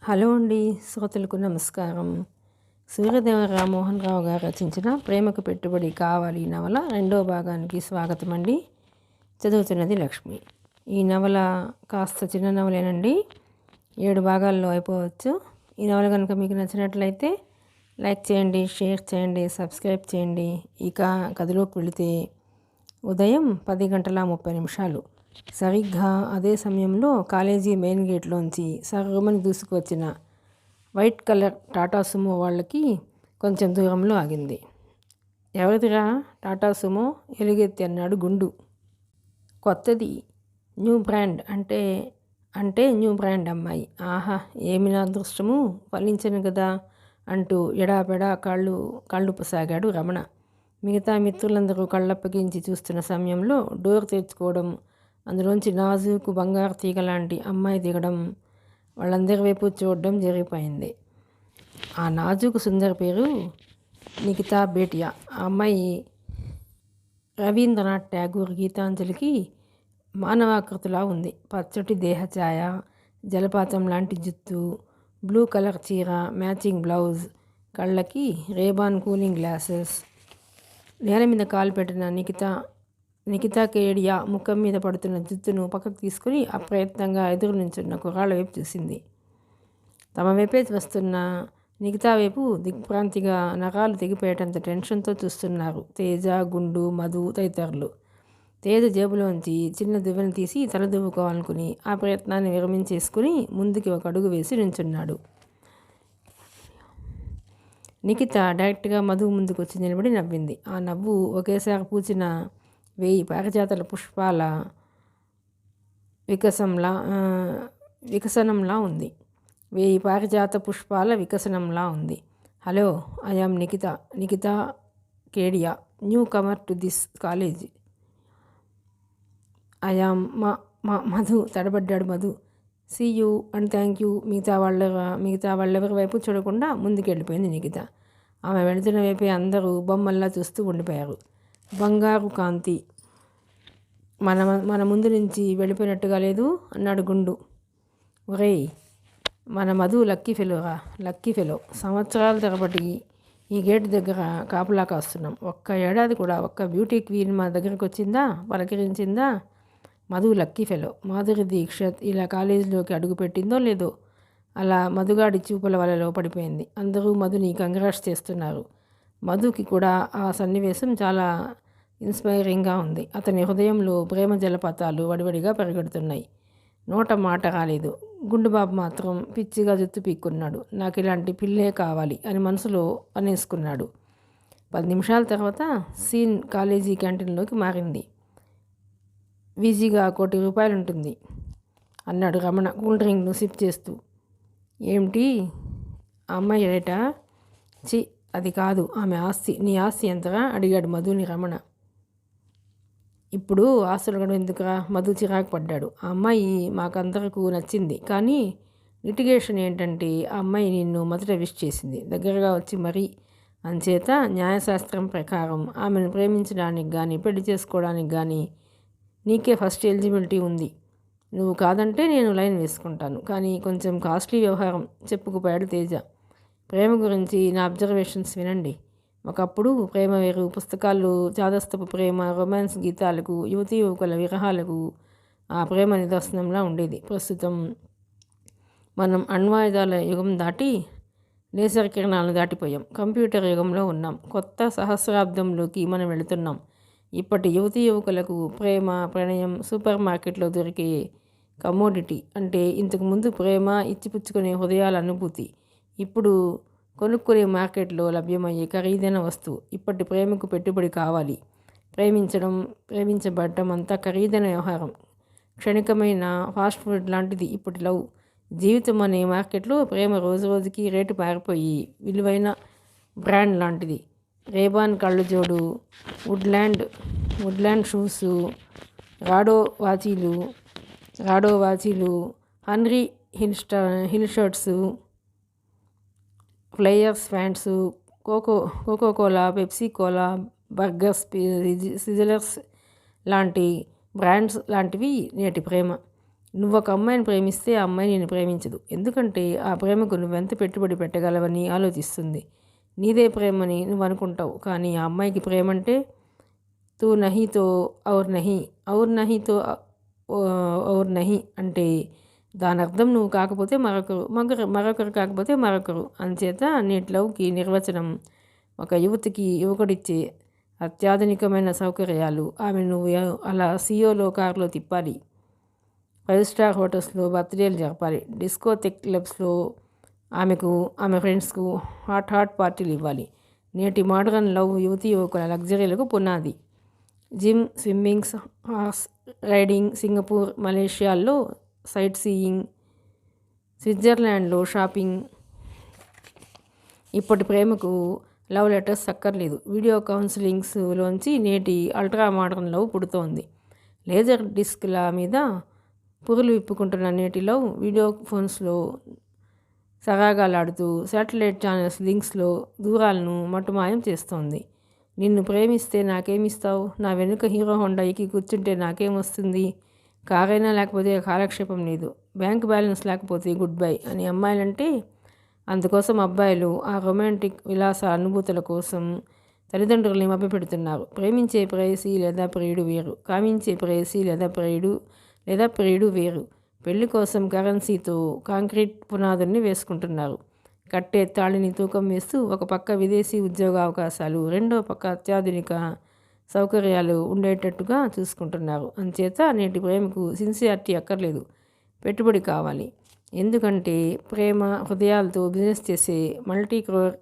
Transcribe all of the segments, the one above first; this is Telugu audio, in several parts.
హలో అండి, శ్రోతలకు నమస్కారం. సూర్యదేవ రామ్మోహన్ రావు గారు రచించిన ప్రేమకు పెట్టుబడి కావాలి నవల రెండో భాగానికి స్వాగతం అండి. చదువుతున్నది లక్ష్మి. ఈ నవల కాస్త చిన్న నవలేనండి, 7 భాగాల్లో అయిపోవచ్చు. ఈ నవల కనుక మీకు నచ్చినట్లయితే లైక్ చేయండి, షేర్ చేయండి, సబ్స్క్రైబ్ చేయండి. ఇక కథలోకి వెళితే ఉదయం 10:30 సరిగ్గా అదే సమయంలో కాలేజీ మెయిన్ గేట్లోంచి సర్రమని దూసుకువచ్చిన వైట్ కలర్ టాటా సుమో వాళ్ళకి కొంచెం దూరంలో ఆగింది. ఎవరిదిరా టాటా సుమో? ఎలుగెత్తి అన్నాడు గుండు. కొత్తది, న్యూ బ్రాండ్ అంటే న్యూ బ్రాండ్ అమ్మాయి. ఆహా, ఏమి నా అదృష్టము, ఫలించను కదా అంటూ ఎడాపెడా కళ్ళుపసాగాడు రమణ. మిగతా మిత్రులందరూ కళ్ళప్పగించి చూస్తున్న సమయంలో డోర్ తెరుచుకోవడం, అందులోంచి నాజుకు బంగారు తీగ లాంటి అమ్మాయి దిగడం, వాళ్ళందరి వైపు చూడడం జరిగిపోయింది. ఆ నాజుకు సుందర పేరు నిఖితా బేటియా. ఆ అమ్మాయి రవీంద్రనాథ్ ఠాగూర్ గీతాంజలికి మానవాకృతిలా ఉంది. పచ్చటి దేహఛాయ, జలపాతం లాంటి జుత్తు, బ్లూ కలర్ చీర, మ్యాచింగ్ బ్లౌజ్, కళ్ళకి రేబాన్ కూలింగ్ గ్లాసెస్. నేల మీద కాలు పెట్టిన నిఖితా కేడియా ముఖం మీద పడుతున్న జుత్తును పక్కకు తీసుకుని అప్రయత్నంగా ఎదురు నుంచున్న కుర్రాళ్ళ వైపు చూసింది. తమ వైపే వస్తున్న నిఖితా వైపు దిగ్భ్రాంతిగా నరాలు తెగిపోయేటంత టెన్షన్తో చూస్తున్నారు తేజ, గుండు, మధు తదితరులు. తేజ జేబులోంచి చిన్న దువ్వెను తీసి తల దువ్వుకోవాలనుకుని ఆ ప్రయత్నాన్ని విరమించేసుకుని ముందుకి ఒక అడుగు వేసి నుంచున్నాడు. నిఖిత డైరెక్ట్గా మధు ముందుకు వచ్చి నిలబడి నవ్వింది. ఆ నవ్వు ఒకేసారి పూచిన 1000 పారిజాతల పుష్పాల వికసనంలా ఉంది. 1000 పారిజాత పుష్పాల వికసనంలా ఉంది. Hello, I am Nikhita Kedia, newcomer to this college. I am Madhu తడబడ్డాడు Madhu. See you and thank you. మిగతా వాళ్ళెవరి వైపు చూడకుండా ముందుకెళ్ళిపోయింది నిఖిత. ఆమె వెళుతున్న వైపే అందరూ బొమ్మల్లా చూస్తూ ఉండిపోయారు. బంగారు కాంతి మన ముందు నుంచి వెళ్ళిపోయినట్టుగా లేదు అన్నాడు గుండు. ఒరేయ్, మన మధు లక్కీ ఫెలో. సంవత్సరాల తరబడి ఈ గేట్ దగ్గర కాపులా కాస్తున్నాం. ఒక్క ఏడాది కూడా ఒక్క బ్యూటీ క్వీన్ మా దగ్గరకు వచ్చిందా, పలకరించిందా? Madhu lucky fellow. మాధురి దీక్షిత్ ఇలా కాలేజీలోకి అడుగు పెట్టిందో లేదో అలా మధుగాడి చూపుల వలలో పడిపోయింది. అందరూ మధుని కంగ్రాట్స్ చేస్తున్నారు. మధుకి కూడా ఆ సన్నివేశం చాలా ఇన్స్పైరింగ్గా ఉంది. అతని హృదయంలో ప్రేమ జలపాతాలు వడివడిగా పరిగెడుతున్నాయి. నోట మాట రాలేదు. గుండుబాబు మాత్రం పిచ్చిగా జుత్తు పీక్కున్నాడు. నాకు ఇలాంటి పిల్లే కావాలి అని మనసులో అనేసుకున్నాడు. 10 నిమిషాల తర్వాత సీన్ కాలేజీ క్యాంటీన్లోకి మారింది. ఈజీగా ₹1 కోటి ఉంటుంది అన్నాడు రమణ కూల్ డ్రింక్ను సిప్ చేస్తూ. ఏమిటి, ఆ అమ్మాయి రేటా? చి, అది కాదు, ఆమె ఆస్తి. నీ ఆస్తి ఎంతగా అడిగాడు మధుని రమణ. ఇప్పుడు ఆస్తులు కూడా ఎందుకురా? మధు చిరాకు పడ్డాడు. ఆ అమ్మాయి మాకందరకు నచ్చింది, కానీ లిటిగేషన్ ఏంటంటే ఆ అమ్మాయి నిన్ను మొదట విష్ చేసింది, దగ్గరగా వచ్చి మరీ. అంచేత న్యాయశాస్త్రం ప్రకారం ఆమెను ప్రేమించడానికి కానీ పెళ్లి చేసుకోవడానికి కానీ నీకే ఫస్ట్ ఎలిజిబిలిటీ ఉంది. నువ్వు కాదంటే నేను లైన్ వేసుకుంటాను, కానీ కొంచెం కాస్ట్లీ వ్యవహారం చెప్పుకుపోయాడు తేజ. ప్రేమ గురించి నా అబ్జర్వేషన్స్ వినండి. ఒకప్పుడు ప్రేమ వేరు. పుస్తకాలు చాదస్తపు ప్రేమ, రొమాన్స్ గీతాలకు, యువతీ యువకుల విరహాలకు ఆ ప్రేమ నిదర్శనంలా ఉండేది. ప్రస్తుతం మనం అణ్వాయుధాల యుగం దాటి లేజర్ కిరణాలను దాటిపోయాం. కంప్యూటర్ యుగంలో ఉన్నాం. కొత్త సహస్రాబ్దంలోకి మనం వెళుతున్నాం. ఇప్పటి యువతీ యువకులకు ప్రేమ, ప్రణయం సూపర్ మార్కెట్లో దొరికే కమోడిటీ. అంటే ఇంతకుముందు ప్రేమ ఇచ్చిపుచ్చుకునే హృదయాల అనుభూతి, ఇప్పుడు కొనుక్కునే మార్కెట్లో లభ్యమయ్యే ఖరీదైన వస్తువు. ఇప్పటి ప్రేమకు పెట్టుబడి కావాలి. ప్రేమించబడటం అంతా ఖరీదైన వ్యవహారం. క్షణికమైన ఫాస్ట్ ఫుడ్ లాంటిది ఇప్పటి లవ్. జీవితం అనే మార్కెట్లో ప్రేమ రోజు రోజుకి రేటు పారిపోయి విలువైన బ్రాండ్ లాంటిది. రేబాన్ కళ్ళజోడు, వుడ్లాండ్ షూసు, రాడో వాచీలు, Henry Hill shirts, Flyers pants, Coca Cola, Pepsi cola, burgers, sizzlers లాంటి బ్రాండ్స్ లాంటివి నేటి ప్రేమ. నువ్వు ఒక అమ్మాయిని ప్రేమిస్తే ఆ అమ్మాయి నేను ప్రేమించదు. ఎందుకంటే ఆ ప్రేమకు నువ్వెంత పెట్టుబడి పెట్టగలవని ఆలోచిస్తుంది. నీదే ప్రేమని నువ్వు అనుకుంటావు, కానీ ఆ అమ్మాయికి ప్రేమంటే తూ నహీతో ఔర్ నహీ, ఔర్ నహీతో ఔర్ నహీ అంటే దాని అర్థం నువ్వు కాకపోతే మరొకరు కాకపోతే మరొకరు. అంచేత నేటి లవ్కి నిర్వచనం ఒక యువకుడిచ్చే అత్యాధునికమైన సౌకర్యాలు. ఆమె నువ్వు అలా సియోలో కారులో తిప్పాలి, 5 స్టార్ హోటల్స్లో బర్త్డేలు జరపాలి, డిస్కోథెక్ క్లబ్స్లో ఆమె ఫ్రెండ్స్కు హాట్ పార్టీలు ఇవ్వాలి. నేటి మోడర్న్ లవ్ యువకుల లగ్జరీలకు పునాది. Gym, swimming, horse riding, Singapore, మలేషియాల్లో సైట్ సీయింగ్, స్విట్జర్లాండ్లో షాపింగ్. ఇప్పటి ప్రేమకు లవ్ లెటర్స్ అక్కర్లేదు. వీడియో కౌన్సిలింగ్స్లోంచి నేటి అల్ట్రా మోడర్న్ లవ్ పుడుతోంది. లేజర్ డిస్క్ల మీద పురులు విప్పుకుంటున్న నేటి లవ్ వీడియో ఫోన్స్లో సరాగాలాడుతూ శాటిలైట్ ఛానల్స్ లింక్స్లో దూరాలను మటుమాయం చేస్తోంది. నిన్ను ప్రేమిస్తే నాకేమిస్తావు? నా వెనుక హీరో హోండా ఎక్కి కూర్చుంటే నాకేమొస్తుంది? కారైనా లేకపోతే కాలక్షేపం లేదు, బ్యాంక్ బ్యాలెన్స్ లేకపోతే గుడ్ బై అని అమ్మాయిలంటే, అందుకోసం అబ్బాయిలు ఆ రొమాంటిక్ విలాస అనుభూతుల కోసం తల్లిదండ్రులని మభ్యపెడుతున్నారు. ప్రేమించే ప్రేయసి లేదా ప్రియుడు వేరు, కామించే ప్రేయసి లేదా ప్రియుడు వేరు. పెళ్లి కోసం కరెన్సీతో కాంక్రీట్ పునాదుల్ని వేసుకుంటున్నారు. కట్టే తాళిని తూకం వేస్తూ ఒక పక్క విదేశీ ఉద్యోగ అవకాశాలు, రెండో పక్క అత్యాధునిక సౌకర్యాలు ఉండేటట్టుగా చూసుకుంటున్నారు. అంచేత నేటి ప్రేమకు సిన్సియారిటీ అక్కర్లేదు, పెట్టుబడి కావాలి. ఎందుకంటే ప్రేమ హృదయాలతో బిజినెస్ చేసే మల్టీ క్రోర్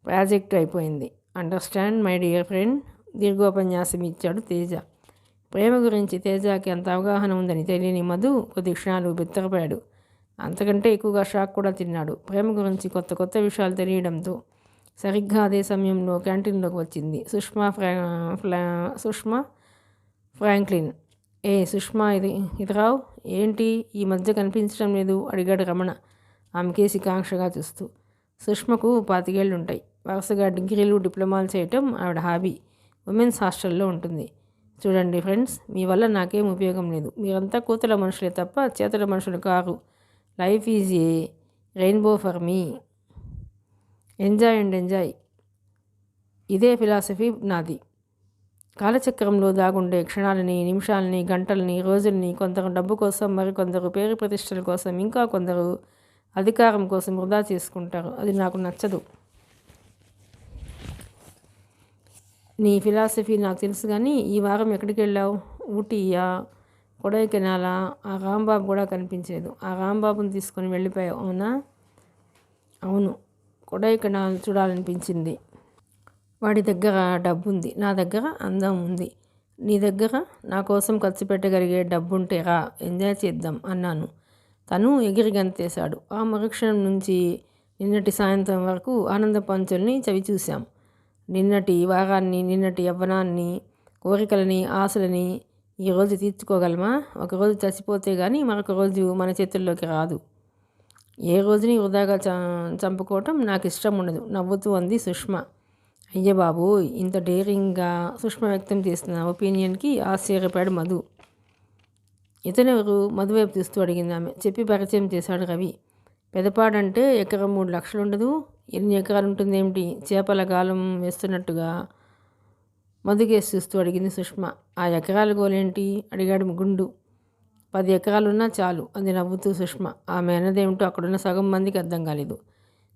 ప్రాజెక్ట్ అయిపోయింది. అండర్స్టాండ్ మై డియర్ ఫ్రెండ్, దీర్ఘోపన్యాసం ఇచ్చాడు తేజ. ప్రేమ గురించి తేజకి అంత అవగాహన ఉందని తెలియని మధు కొద్ది క్షణాలు బిత్తరపోయాడు. అంతకంటే ఎక్కువగా షాక్ కూడా తిన్నాడు. ప్రేమ గురించి కొత్త విషయాలు తెలియడంతో సరిగ్గా అదే సమయంలో క్యాంటీన్లోకి వచ్చింది సుష్మా ఫ్రాంక్లిన్. సుష్మా, ఇది రావు ఏంటి ఈ మధ్య కనిపించడం లేదు? అడిగాడు రమణ ఆమె కేసి కాంక్షగా చూస్తూ. సుష్మకు 25 ఏళ్ళు ఉంటాయి. వరుసగా డిగ్రీలు, డిప్లొమాలు చేయటం ఆవిడ హాబీ. ఉమెన్స్ హాస్టల్లో ఉంటుంది. చూడండి ఫ్రెండ్స్, మీ వల్ల నాకేం ఉపయోగం లేదు. మీరంతా కూతుల మనుషులే తప్ప చేతుల మనుషులు car. Life is a rainbow for me. Enjoy. ఇదే ఫిలాసఫీ నాది. కాలచక్రంలో దాగుండే క్షణాలని, నిమిషాలని, గంటలని, రోజుల్ని కొందరు డబ్బు కోసం, మరికొందరు పేరు ప్రతిష్టల కోసం, ఇంకా కొందరు అధికారం కోసం వృధా చేసుకుంటారు. అది నాకు నచ్చదు. నీ ఫిలాసఫీ నాకు తెలుసు, కానీ ఈ వారం ఎక్కడికి వెళ్ళావు? ఊటీయా, కొడైకెనాలా? ఆ రాంబాబు కూడా కనిపించలేదు. ఆ రాంబాబుని తీసుకొని వెళ్ళిపోయావు, అవునా? అవును, కొడైకెనాల్ చూడాలనిపించింది. వాడి దగ్గర డబ్బు ఉంది, నా దగ్గర అందం ఉంది. నీ దగ్గర నా కోసం ఖర్చు పెట్టగలిగే డబ్బుంటే రా, ఎంజాయ్ చేద్దాం అన్నాను. తను ఎగిరి గంతేశాడు. ఆ మరుక్షణం నుంచి నిన్నటి సాయంత్రం వరకు ఆనంద పంచుల్ని చవిచూశాం. నిన్నటి వారాన్ని, నిన్నటి యవ్వనాన్ని, కోరికలని, ఆశలని ఈరోజు తీర్చుకోగలమా? ఒకరోజు చచ్చిపోతే కానీ మరొక రోజు మన చేతుల్లోకి రాదు. ఏ రోజుని వృధాగా చంపుకోవటం నాకు ఇష్టం ఉండదు, నవ్వుతూ అంది సుష్మ. అయ్య బాబు, ఇంత డేరింగ్గా సుష్మ వ్యక్తం చేసిన ఒపీనియన్కి ఆశ్చర్యపడాడు మధు. ఇతనెవరు? మధు వైపు చూస్తూ అడిగింది ఆమె. చెప్పి పరిచయం చేశాడు రవి. పెదపాడంటే ఎకరం 3 లక్షలు ఉండదు. ఎన్ని ఎకరాలు ఉంటుందేమిటి? చేపల గాలం వేస్తున్నట్టుగా మధుకేసి చూస్తూ అడిగింది సుష్మ. ఆ ఎకరాల గోలేంటి? అడిగాడు గుండు. 10 ఎకరాలున్నా చాలు అంది నవ్వుతూ సుష్మ. ఆమె అన్నదేమిటో అక్కడున్న సగం మందికి అర్థం కాలేదు.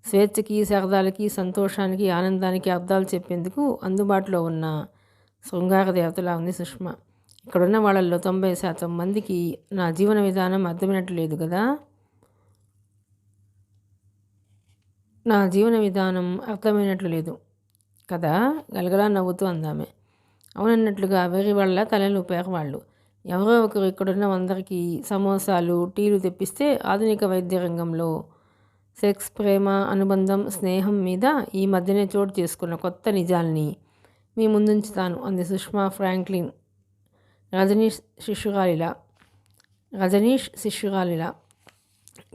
స్వేచ్ఛకి, సరదాలకి, సంతోషానికి, ఆనందానికి అర్థాలు చెప్పేందుకు అందుబాటులో ఉన్న శృంగార దేవతలా ఉంది సుష్మ. ఇక్కడున్న వాళ్ళల్లో 90% మందికి నా జీవన విధానం అర్థమైనట్లు లేదు కదా. నా జీవన విధానం అర్థమైనట్లు లేదు కదా, గలగలా నవ్వుతూ అందామె. అవునన్నట్లుగా వేరే వాళ్ళ తలలు ఊపారు వాళ్ళు. ఎవరో ఒకరు ఇక్కడున్న అందరికీ సమోసాలు, టీలు తెప్పిస్తే ఆధునిక వైద్య రంగంలో సెక్స్, ప్రేమ, అనుబంధం, స్నేహం మీద ఈ మధ్యనే చోటు చేసుకున్న కొత్త నిజాల్ని మీ ముందుంచుతాను అంది సుష్మా ఫ్రాంక్లిన్ రజనీష్ శిష్యురాలిలా.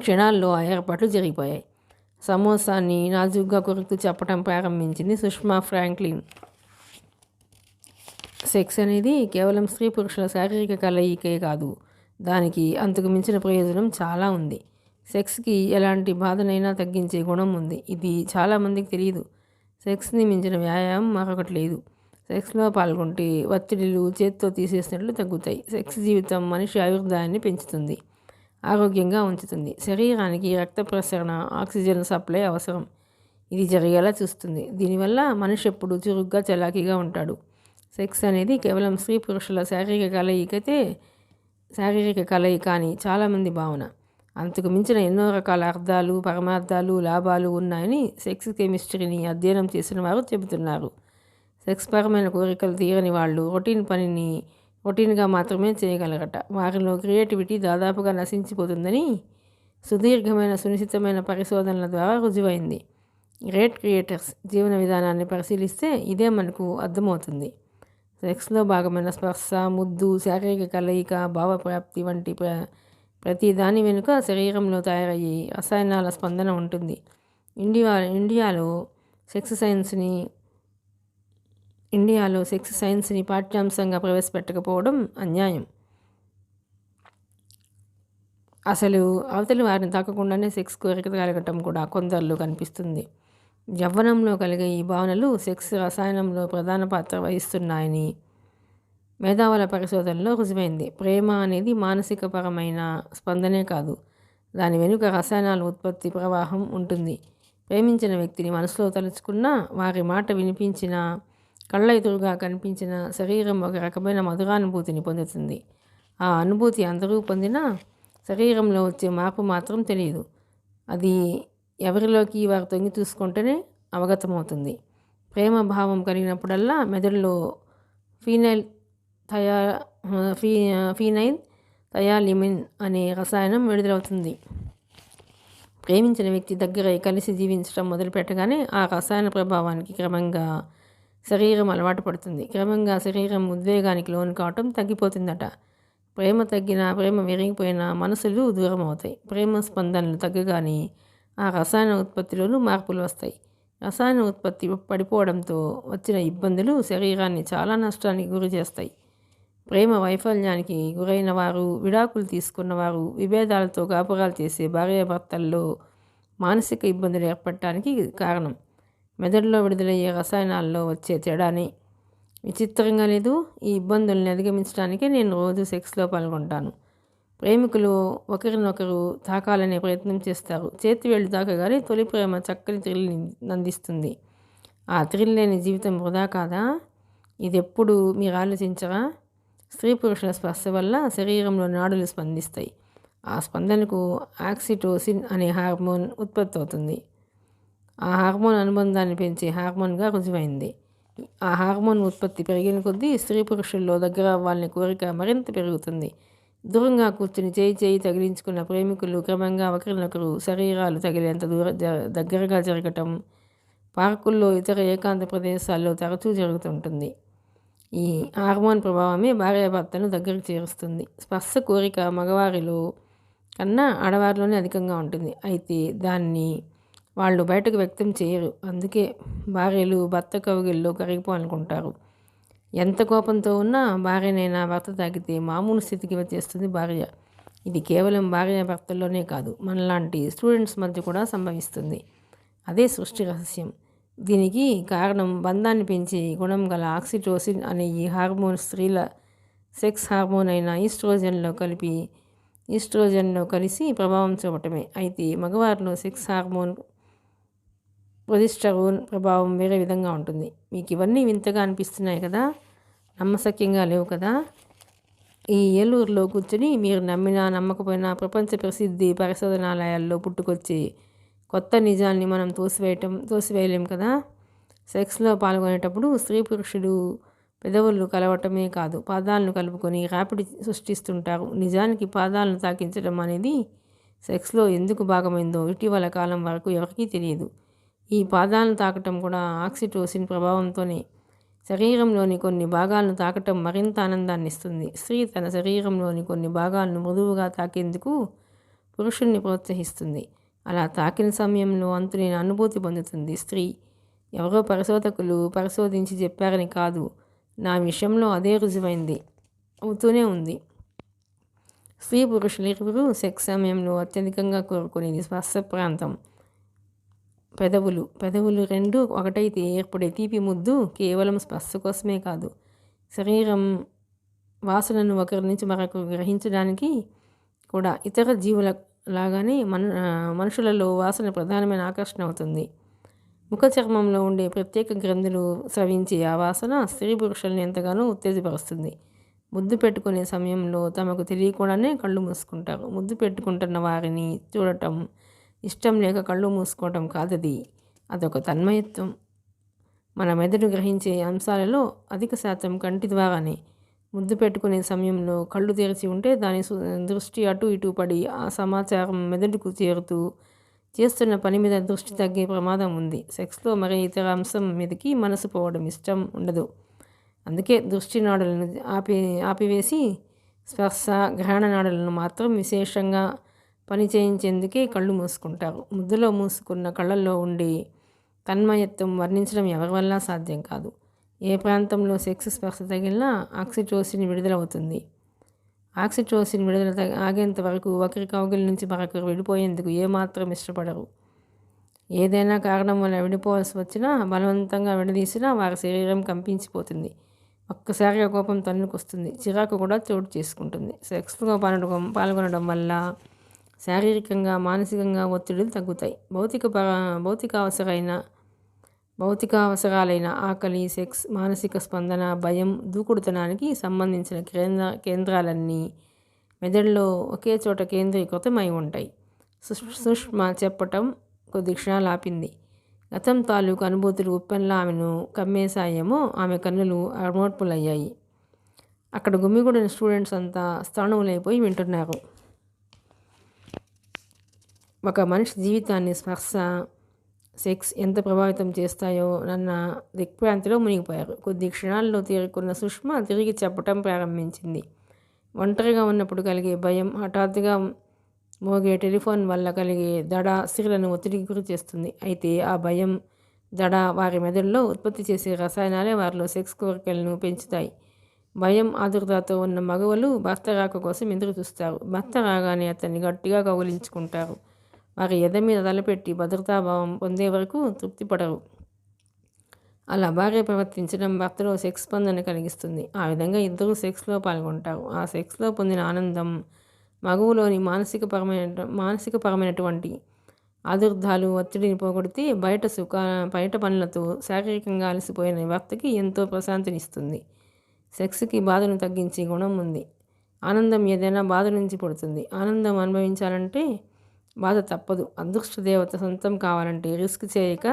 క్షణాల్లో ఆ ఏర్పాట్లు జరిగిపోయాయి. సమోసాని నాజుగ్గా కొరుకుతూ చెప్పడం ప్రారంభించింది సుష్మా ఫ్రాంక్లిన్. సెక్స్ అనేది కేవలం స్త్రీ పురుషుల శారీరక కలయికే కాదు, దానికి అంతకు మించిన ప్రయోజనం చాలా ఉంది. సెక్స్కి ఎలాంటి బాధనైనా తగ్గించే గుణం ఉంది. ఇది చాలామందికి తెలియదు. సెక్స్ని మించిన వ్యాయామం మరొకటి లేదు. సెక్స్లో పాల్గొంటే ఒత్తిడిలు చేత్తో తీసేసినట్లు తగ్గుతాయి. సెక్స్ జీవితం మనిషి ఆయుర్దాయాన్ని పెంచుతుంది, ఆరోగ్యంగా ఉంచుతుంది. శరీరానికి రక్త ప్రసరణ, ఆక్సిజన్ సప్లై అవసరం. ఇది జరిగేలా చూస్తుంది. దీనివల్ల మనిషి ఎప్పుడు చురుగ్గా చలాకీగా ఉంటాడు. సెక్స్ అనేది కేవలం స్త్రీ పురుషుల శారీరక కలయిక అని చాలామంది భావన. అంతకు మించిన ఎన్నో రకాల అర్థాలు, పరమార్థాలు, లాభాలు ఉన్నాయని సెక్స్ కెమిస్ట్రీని అధ్యయనం చేసిన వారు చెబుతున్నారు. సెక్స్ పరమైన కోరికలు తీరని వాళ్ళు రొటీన్ పనిని రొటీన్గా మాత్రమే చేయగలరట. వారిలో క్రియేటివిటీ దాదాపుగా నశించిపోతుందని సుదీర్ఘమైన సునిశ్చితమైన పరిశోధనల ద్వారా రుజువైంది. గ్రేట్ క్రియేటర్స్ జీవన విధానాన్ని పరిశీలిస్తే ఇదే మనకు అర్థమవుతుంది. సెక్స్లో భాగమైన స్పర్శ, ముద్దు, శారీరక కలయిక, భావప్రాప్తి వంటి ప్రతి దాని వెనుక శరీరంలో తయారయ్యే రసాయనాల స్పందన ఉంటుంది. ఇండియాలో సెక్స్ సైన్స్ని పాఠ్యాంశంగా ప్రవేశపెట్టకపోవడం అన్యాయం. అసలు అవతలి వారిని తాకకుండానే సెక్స్ కోరిక కలగటం కూడా కొందరిలో కనిపిస్తుంది. యవ్వనంలో కలిగే ఈ భావనలు సెక్స్ రసాయనంలో ప్రధాన పాత్ర వహిస్తున్నాయని మేధావుల పరిశోధనలో రుజువైంది. ప్రేమ అనేది మానసికపరమైన స్పందనే కాదు, దాని వెనుక రసాయనాల ఉత్పత్తి ప్రవాహం ఉంటుంది. ప్రేమించిన వ్యక్తిని మనసులో తలుచుకున్నా, వారి మాట వినిపించినా, కళ్ళ ఎదురుగా కనిపించిన శరీరం ఒక రకమైన మధురానుభూతిని పొందుతుంది. ఆ అనుభూతి అందరూ పొందినా శరీరంలో వచ్చే మార్పు మాత్రం తెలియదు. అది ఎవరిలోకి వారు తొంగి చూసుకుంటేనే అవగతమవుతుంది. ప్రేమ భావం కలిగినప్పుడల్లా మెదడులో ఫీనైల్ థయాలిమిన్ అనే రసాయనం విడుదలవుతుంది. ప్రేమించిన వ్యక్తి దగ్గర కలిసి జీవించడం మొదలుపెట్టగానే ఆ రసాయన ప్రభావానికి క్రమంగా శరీరం అలవాటు పడుతుంది. క్రమంగా శరీరం ఉద్వేగానికి లోను కావటం తగ్గిపోతుందట. ప్రేమ తగ్గినా, ప్రేమ విరిగిపోయినా మనసులు దూరం అవుతాయి. ప్రేమ స్పందనలు తగ్గగానే ఆ రసాయన ఉత్పత్తిలోనూ మార్పులు వస్తాయి. రసాయన ఉత్పత్తి పడిపోవడంతో వచ్చిన ఇబ్బందులు శరీరాన్ని చాలా నష్టానికి గురి చేస్తాయి. ప్రేమ వైఫల్యానికి గురైన వారు, విడాకులు తీసుకున్నవారు, విభేదాలతో కాపురాలు చేసే భార్యాభర్తల్లో మానసిక ఇబ్బందులు ఏర్పడటానికి కారణం మెదడులో విడుదలయ్యే రసాయనాల్లో వచ్చే తేడానే. విచిత్రంగా లేదు? ఈ ఇబ్బందుల్ని అధిగమించడానికే నేను రోజు సెక్స్లో పాల్గొంటాను. ప్రేమికులు ఒకరినొకరు తాకాలనే ప్రయత్నం చేస్తారు. చేతి వేళ్ళు తాకగానే తొలి ప్రేమ చక్కని థ్రిల్ని అందిస్తుంది. ఆ థ్రిల్ లేని జీవితం వృధా కాదా? ఇది ఎప్పుడు మీరు ఆలోచించరా? స్త్రీ పురుషుల స్పర్శ వల్ల శరీరంలో నాడులు స్పందిస్తాయి. ఆ స్పందనకు ఆక్సిటోసిన్ అనే హార్మోన్ ఉత్పత్తి అవుతుంది. ఆ హార్మోన్ అనుబంధాన్ని పెంచే హార్మోన్గా రుజువైంది. ఆ హార్మోన్ ఉత్పత్తి పెరిగిన కొద్దీ స్త్రీ పురుషుల్లో దగ్గర అవ్వాలనే కోరిక మరింత పెరుగుతుంది. దూరంగా కూర్చుని చేయి తగిలించుకున్న ప్రేమికులు క్రమంగా ఒకరినొకరు శరీరాలు తగిలేంత దగ్గరగా జరగటం పార్కుల్లో, ఇతర ఏకాంత ప్రదేశాల్లో తరచూ జరుగుతుంటుంది. ఈ హార్మోన్ ప్రభావమే భార్యాభర్తను దగ్గరకు చేరుస్తుంది. స్పర్శ కోరిక మగవారిలో కన్నా ఆడవారిలోనే అధికంగా ఉంటుంది. అయితే దాన్ని వాళ్ళు బయటకు వ్యక్తం చేయరు. అందుకే భార్యలు భర్త కౌగిల్లో కరిగిపోవాలనుకుంటారు. ఎంత కోపంతో ఉన్నా భార్యనైనా భర్త తాకితే మామూలు స్థితికి వచ్చేస్తుంది భార్య. ఇది కేవలం భార్యాభర్తల్లోనే కాదు, మనలాంటి స్టూడెంట్స్ మధ్య కూడా సంభవిస్తుంది. అదే సృష్టి రహస్యం. దీనికి కారణం బంధాన్ని పెంచే గుణం గల ఆక్సిటోసిన్ అనే ఈ హార్మోన్ స్త్రీల సెక్స్ హార్మోన్ అయిన ఈస్ట్రోజన్లో కలిసి ప్రభావం చూపటమే. అయితే మగవారిలో సెక్స్ హార్మోన్ ప్రొజెస్టెరోన్ ప్రభావం వేరే విధంగా ఉంటుంది. మీకు ఇవన్నీ వింతగా అనిపిస్తున్నాయి కదా, నమ్మశక్యంగా లేవు కదా? ఈ ఏలూరులో కూర్చొని మీరు నమ్మినా నమ్మకపోయినా ప్రపంచ ప్రసిద్ధి పరిశోధనాలయాల్లో పుట్టుకొచ్చే కొత్త నిజాల్ని మనం తోసివేయలేం కదా. సెక్స్లో పాల్గొనేటప్పుడు స్త్రీ పురుషుడు పెదవులు కలవటమే కాదు, పాదాలను కలుపుకొని రాపిడి సృష్టిస్తుంటారు. నిజానికి పాదాలను తాకించడం అనేది సెక్స్లో ఎందుకు భాగమైందో ఇటీవల కాలం వరకు ఎవరికీ తెలియదు. ఈ పాదాలను తాకటం కూడా ఆక్సిటోసిన్ ప్రభావంతోనే. శరీరంలోని కొన్ని భాగాలను తాకటం మరింత ఆనందాన్ని ఇస్తుంది. స్త్రీ తన శరీరంలోని కొన్ని భాగాలను మృదువుగా తాకేందుకు పురుషుణ్ణి ప్రోత్సహిస్తుంది. అలా తాకిన సమయంలో అంతులేని అనుభూతి పొందుతుంది స్త్రీ. ఎవరో పరిశోధకులు పరిశోధించి చెప్పారని కాదు, నా విషయంలో అదే రుజువైంది, అవుతూనే ఉంది. స్త్రీ పురుషులు ఇరువురు సెక్స్ సమయంలో అత్యధికంగా కోరుకునేది స్పర్శ ప్రాంతం. పెదవులు రెండు ఒకటైతే ఏర్పడే తీపి ముద్దు కేవలం స్పర్శ కోసమే కాదు, శరీరం వాసనను ఒకరి నుంచి మరొకరు గ్రహించడానికి కూడా. ఇతర జీవుల లాగానే మనుషులలో వాసన ప్రధానమైన ఆకర్షణ అవుతుంది. ముఖ చర్మంలో ఉండే ప్రత్యేక గ్రంథులు స్రవించే ఆ వాసన స్త్రీ పురుషుల్ని ఎంతగానో ఉత్తేజపరుస్తుంది. ముద్దు పెట్టుకునే సమయంలో తమకు తెలియకుండానే కళ్ళు మూసుకుంటారు. ముద్దు పెట్టుకుంటున్న వారిని చూడటం ఇష్టం లేక కళ్ళు మూసుకోవటం కాదది, అదొక తన్మయత్వం. మన మెదడు గ్రహించే అంశాలలో అధిక శాతం కంటి ద్వారానే. ముద్దు పెట్టుకునే సమయంలో కళ్ళు తెరిచి ఉంటే దాని దృష్టి అటు ఇటు పడి ఆ సమాచారం మెదడుకు చేరుతూ చేస్తున్న పని మీద దృష్టి తగ్గే ప్రమాదం ఉంది. సెక్స్లో మరే ఇతర అంశం మీదకి మనసు పోవడం ఇష్టం ఉండదు. అందుకే దృష్టి నాడులను ఆపివేసి స్పర్శ గ్రహణ నాడులను మాత్రం విశేషంగా పని చేయించేందుకే కళ్ళు మూసుకుంటారు. ముద్దులో మూసుకున్న కళ్ళల్లో ఉండే తన్మయత్వం వర్ణించడం ఎవరి వల్ల సాధ్యం కాదు. ఏ ప్రాంతంలో సెక్స్ స్పర్శ తగిలినా ఆక్సిటోసిన్ విడుదలవుతుంది. ఆక్సిటోసిన్ విడుదల ఆగేంత వరకు ఒకరి కౌగిలి నుంచి మరొకరు విడిపోయేందుకు ఏమాత్రం ఇష్టపడరు. ఏదైనా కారణం వల్ల విడిపోవాల్సి వచ్చినా, బలవంతంగా విడదీసినా వారి శరీరం కంపించిపోతుంది. ఒక్కసారిగా కోపం తన్నుకొస్తుంది, చిరాకు కూడా చోటు చేసుకుంటుంది. సెక్స్లో పాల్గొనడం వల్ల శారీరకంగా మానసికంగా ఒత్తిడులు తగ్గుతాయి. భౌతిక అవసరాలైన ఆకలి, సెక్స్, మానసిక స్పందన, భయం, దూకుడుతనానికి సంబంధించిన కేంద్రాలన్నీ మెదడులో ఒకే చోట కేంద్రీకృతమై ఉంటాయి. సుష్మా చెప్పటం కొద్ది క్షణాలు ఆపింది. గతం తాలూకు అనుభూతులు ఉప్పెన్లా ఆమెను కమ్మేశాయేమో. ఆమె కన్నులు అమోడ్పులయ్యాయి. అక్కడ గుమిగూడిన స్టూడెంట్స్ అంతా స్థాణువులైపోయి వింటున్నారు. ఒక మనిషి జీవితాన్ని స్పర్శ, సెక్స్ ఎంత ప్రభావితం చేస్తాయో నన్న దిగ్భ్రాంతిలో మునిగిపోయారు. కొద్ది క్షణాల్లో తేరుకున్న సుష్మా తిరిగి చెప్పటం ప్రారంభించింది. ఒంటరిగా ఉన్నప్పుడు కలిగే భయం, హఠాత్తుగా మోగే టెలిఫోన్ వల్ల కలిగే దడ స్త్రీలను ఒత్తిడికి గురి చేస్తుంది. అయితే ఆ భయం, దడ వారి మెదడులో ఉత్పత్తి చేసే రసాయనాలే వారిలో సెక్స్ కోరికలను పెంచుతాయి. భయం, ఆదుర్దాతో ఉన్న మగవాళ్ళు భర్త రాక కోసం ఎదురు చూస్తారు. భర్త రాగానే అతన్ని గట్టిగా కౌగిలించుకుంటారు. వారి ఎద మీద తలపెట్టి భద్రతాభావం పొందే వరకు తృప్తిపడరు. అలా భార్య ప్రవర్తించడం భర్తలో సెక్స్ స్పందన కలిగిస్తుంది. ఆ విధంగా ఇద్దరూ సెక్స్లో పాల్గొంటారు. ఆ సెక్స్లో పొందిన ఆనందం మగువులోని మానసికపరమైనటువంటి ఆదుర్దాలు, ఒత్తిడిని పోగొడితే బయట పనులతో శారీరకంగా అలసిపోయిన భర్తకి ఎంతో ప్రశాంతినిస్తుంది. సెక్స్కి బాధను తగ్గించే గుణం ఉంది. ఆనందం ఏదైనా బాధ నుంచి పుడుతుంది. ఆనందం అనుభవించాలంటే బాధ తప్పదు. అదృష్ట దేవత సొంతం కావాలంటే రిస్క్ చేయక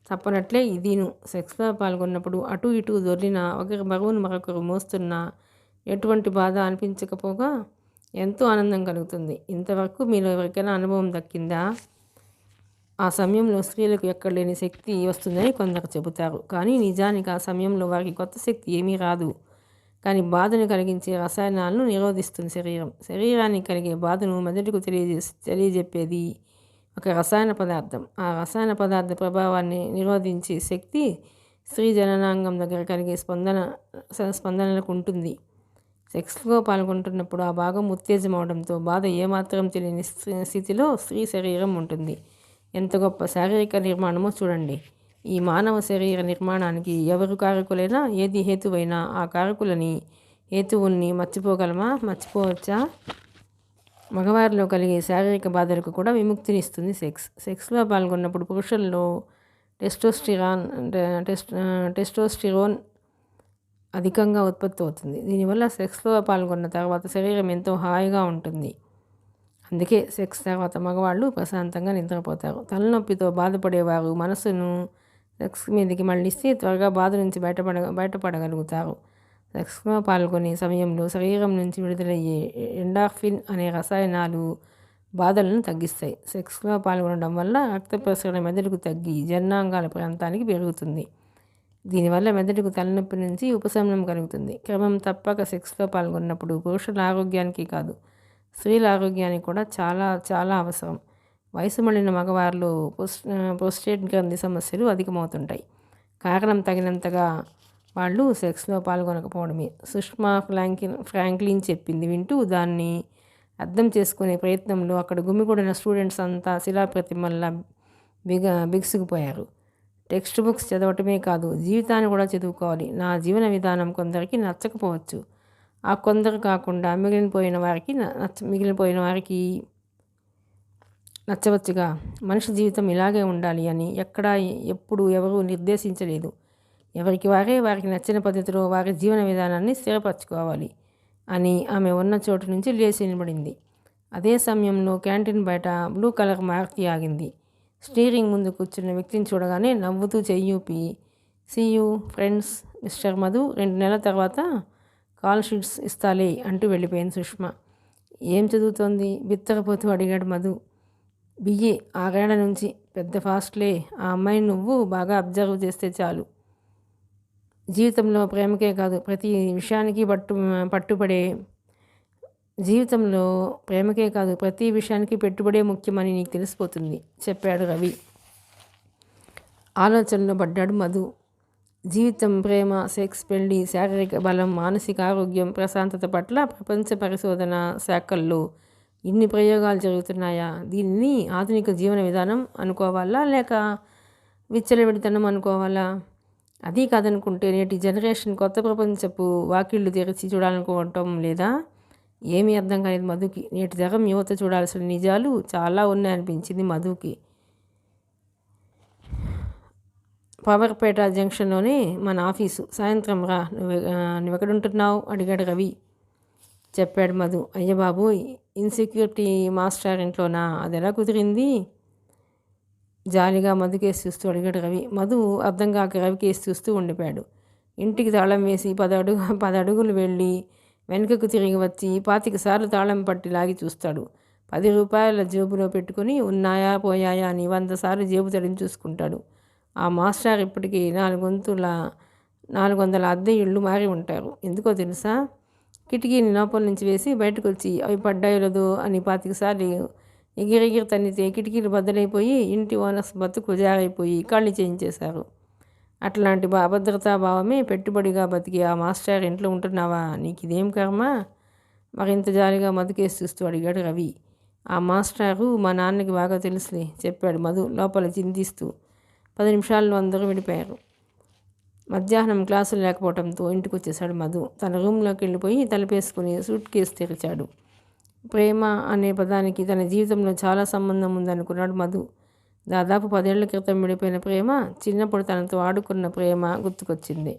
తప్పనట్లే ఇదీను. సెక్స్లో పాల్గొన్నప్పుడు అటు ఇటు దొర్లిన ఒకరి బరువును మరొకరు మోస్తున్నా ఎటువంటి బాధ అనిపించకపోగా ఎంతో ఆనందం కలుగుతుంది. ఇంతవరకు మీలో ఎవరికైనా అనుభవం దక్కిందా? ఆ సమయంలో స్త్రీలకు ఎక్కడ లేని శక్తి వస్తుందని కొందరు చెబుతారు. కానీ నిజానికి ఆ సమయంలో వారికి కొత్త శక్తి ఏమీ రాదు. కానీ బాధను కలిగించే రసాయనాలను నిరోధిస్తుంది శరీరం. శరీరానికి కలిగే బాధను మెదడుకు తెలియజెప్పేది ఒక రసాయన పదార్థం. ఆ రసాయన పదార్థ ప్రభావాన్ని నిరోధించే శక్తి స్త్రీ జననాంగం దగ్గర కలిగే స్పందనలకు ఉంటుంది. సెక్స్లో పాల్గొంటున్నప్పుడు ఆ భాగం ఉత్తేజమవడంతో బాధ ఏమాత్రం తెలియని స్థితిలో స్త్రీ శరీరం ఉంటుంది. ఎంత గొప్ప శారీరక నిర్మాణమో చూడండి. ఈ మానవ శరీర నిర్మాణానికి ఎవరు కారకులైనా, ఏది హేతువైనా ఆ హేతువుల్ని మర్చిపోవచ్చా? మగవారిలో కలిగే శారీరక బాధలకు కూడా విముక్తినిస్తుంది సెక్స్లో పాల్గొన్నప్పుడు పురుషుల్లో టెస్టోస్టిరోన్ అధికంగా ఉత్పత్తి అవుతుంది. దీనివల్ల సెక్స్లో పాల్గొన్న తర్వాత శరీరం ఎంతో హాయిగా ఉంటుంది. అందుకే సెక్స్ తర్వాత మగవాళ్ళు ప్రశాంతంగా నిద్రపోతారు. తలనొప్పితో బాధపడేవారు మనసును సెక్స్ మీదకి మళ్ళిస్తే త్వరగా బాధ నుంచి బయటపడగలుగుతారు. సెక్స్లో పాల్గొనే సమయంలో శరీరం నుంచి విడుదలయ్యే ఎండార్ఫిన్ అనే రసాయనాలు బాధలను తగ్గిస్తాయి. సెక్స్లో పాల్గొనడం వల్ల రక్త ప్రసరణ మెదడుకు తగ్గి జననాంగాల ప్రాంతానికి పెరుగుతుంది. దీనివల్ల మెదడుకు తలనొప్పి నుంచి ఉపశమనం కలుగుతుంది. క్రమం తప్పక సెక్స్లో పాల్గొన్నప్పుడు పురుషుల ఆరోగ్యానికి కాదు, స్త్రీల ఆరోగ్యానికి కూడా చాలా చాలా అవసరం. వయసు మళ్ళిన మగవారిలో ప్రోస్టేట్ గ్రంథి సమస్యలు అధికమవుతుంటాయి. కారణం తగినంతగా వాళ్ళు సెక్స్లో పాల్గొనకపోవడమే. సుష్మా ఫ్రాంక్లిన్ చెప్పింది వింటూ దాన్ని అర్థం చేసుకునే ప్రయత్నంలో అక్కడ గుమిగూడిన స్టూడెంట్స్ అంతా శిలాప్రతిమల్లా బిగుసుకుపోయారు. టెక్స్ట్ బుక్స్ చదవటమే కాదు, జీవితాన్ని కూడా చదువుకోవాలి. నా జీవన విధానం కొందరికి నచ్చకపోవచ్చు. ఆ కొందరు కాకుండా మిగిలిపోయిన వారికి నచ్చవచ్చుగా. మనిషి జీవితం ఇలాగే ఉండాలి అని ఎక్కడా ఎప్పుడు ఎవరూ నిర్దేశించలేదు. ఎవరికి వారికి నచ్చిన పద్ధతిలో వారి జీవన విధానాన్ని స్థిరపరచుకోవాలి అని ఆమె ఉన్న చోటు నుంచి లేచి నిలబడింది. అదే సమయంలో క్యాంటీన్ బయట బ్లూ కలర్ మారుతి ఆగింది. స్టీరింగ్ ముందు కూర్చున్న వ్యక్తిని చూడగానే నవ్వుతూ చెయ్యూపి, see you friends mister Madhu, 2 నెలల తర్వాత కాల్ షీట్స్ ఇస్తాలే అంటూ వెళ్ళిపోయింది సుష్మ. ఏం చదువుతోంది? బిత్తరపోతూ అడిగాడు మధు. బిఏ, 6 ఏళ్ల నుంచి. పెద్ద ఫాస్ట్లే. ఆ అమ్మాయిని నువ్వు బాగా అబ్జర్వ్ చేస్తే చాలు. జీవితంలో ప్రేమకే కాదు ప్రతి విషయానికి పెట్టుబడే ముఖ్యమని నీకు తెలిసిపోతుంది చెప్పాడు రవి. ఆలోచనలో పడ్డాడు మధు. జీవితం, ప్రేమ, సెక్స్, పెళ్లి, శారీరక బలం, మానసిక ఆరోగ్యం, ప్రశాంతత పట్ల ప్రపంచ పరిశోధన శాఖల్లో ఇన్ని ప్రయోగాలు జరుగుతున్నాయా? దీన్ని ఆధునిక జీవన విధానం అనుకోవాలా, లేక విచ్చలవిడితనం అనుకోవాలా? అది కాదనుకుంటే నేటి జనరేషన్ కొత్త ప్రపంచపు వాకిళ్ళు తెరిచి చూడాలనుకోవటం లేదా? ఏమీ అర్థం కాలేదు మధుకి. నేటి తరం యువత చూడాల్సిన నిజాలు చాలా ఉన్నాయనిపించింది మధుకి. పవర్పేట జంక్షన్లోనే మన ఆఫీసు. సాయంత్రం రా. నువ్వెక్కడుంటున్నావు అడిగాడు రవి. చెప్పాడు మధు. అయ్య బాబు, ఇన్సెక్యూరిటీ మాస్టర్ ఇంట్లోనా? అది ఎలా కుదిరింది? జాలిగా మధు కేసు చూస్తూ అడిగాడు రవి. మధు అర్థం కాక రవి కేసు చూస్తూ ఉండిపోయాడు. ఇంటికి తాళం వేసి 10 అడుగులు వెళ్ళి వెనుకకు తిరిగి వచ్చి 25 సార్లు తాళం పట్టి లాగి చూస్తాడు. 10 రూపాయల జేబులో పెట్టుకుని ఉన్నాయా పోయాయా అని 100 సార్లు జేబు తడిని చూసుకుంటాడు. ఆ మాస్టర్ ఇప్పటికీ 400 అద్దె ఇళ్ళు మారి ఉంటారు. ఎందుకో తెలుసా? కిటికీని లోపల నుంచి వేసి బయటకు వచ్చి అవి పడ్డాయో లేదో అని 25 సార్లు ఎగిరెగిరి తన్నితే కిటికీలు బద్దలైపోయి ఇంటి ఓనర్స్ బతుకు జారైపోయి కాళ్ళు చేయించేశారు. అట్లాంటి అభద్రతా భావమే పెట్టుబడిగా బతికి ఆ మాస్టర్ ఇంట్లో ఉంటున్నావా? నీకు ఇదేం కర్మ? మరింత జాలిగా మధు కేసు చూస్తూ అడిగాడు రవి. ఆ మాస్టారు మా నాన్నకి బాగా తెలుసులే చెప్పాడు మధు లోపల చింతిస్తూ. 10 నిమిషాల్లో అందరూ విడిపోయారు. మధ్యాహ్నం క్లాసులు లేకపోవడంతో ఇంటికి వచ్చేశాడు మధు. తన రూమ్లోకి వెళ్ళిపోయి తలుపేసుకుని సూట్ కేసు తెరిచాడు. ప్రేమ అనే పదానికి తన జీవితంలో చాలా సంబంధం ఉందనుకున్నాడు మధు. దాదాపు 10 ఏళ్ల క్రితం విడిపోయిన ప్రేమ, చిన్నప్పుడు తనతో ఆడుకున్న ప్రేమ గుర్తుకొచ్చింది.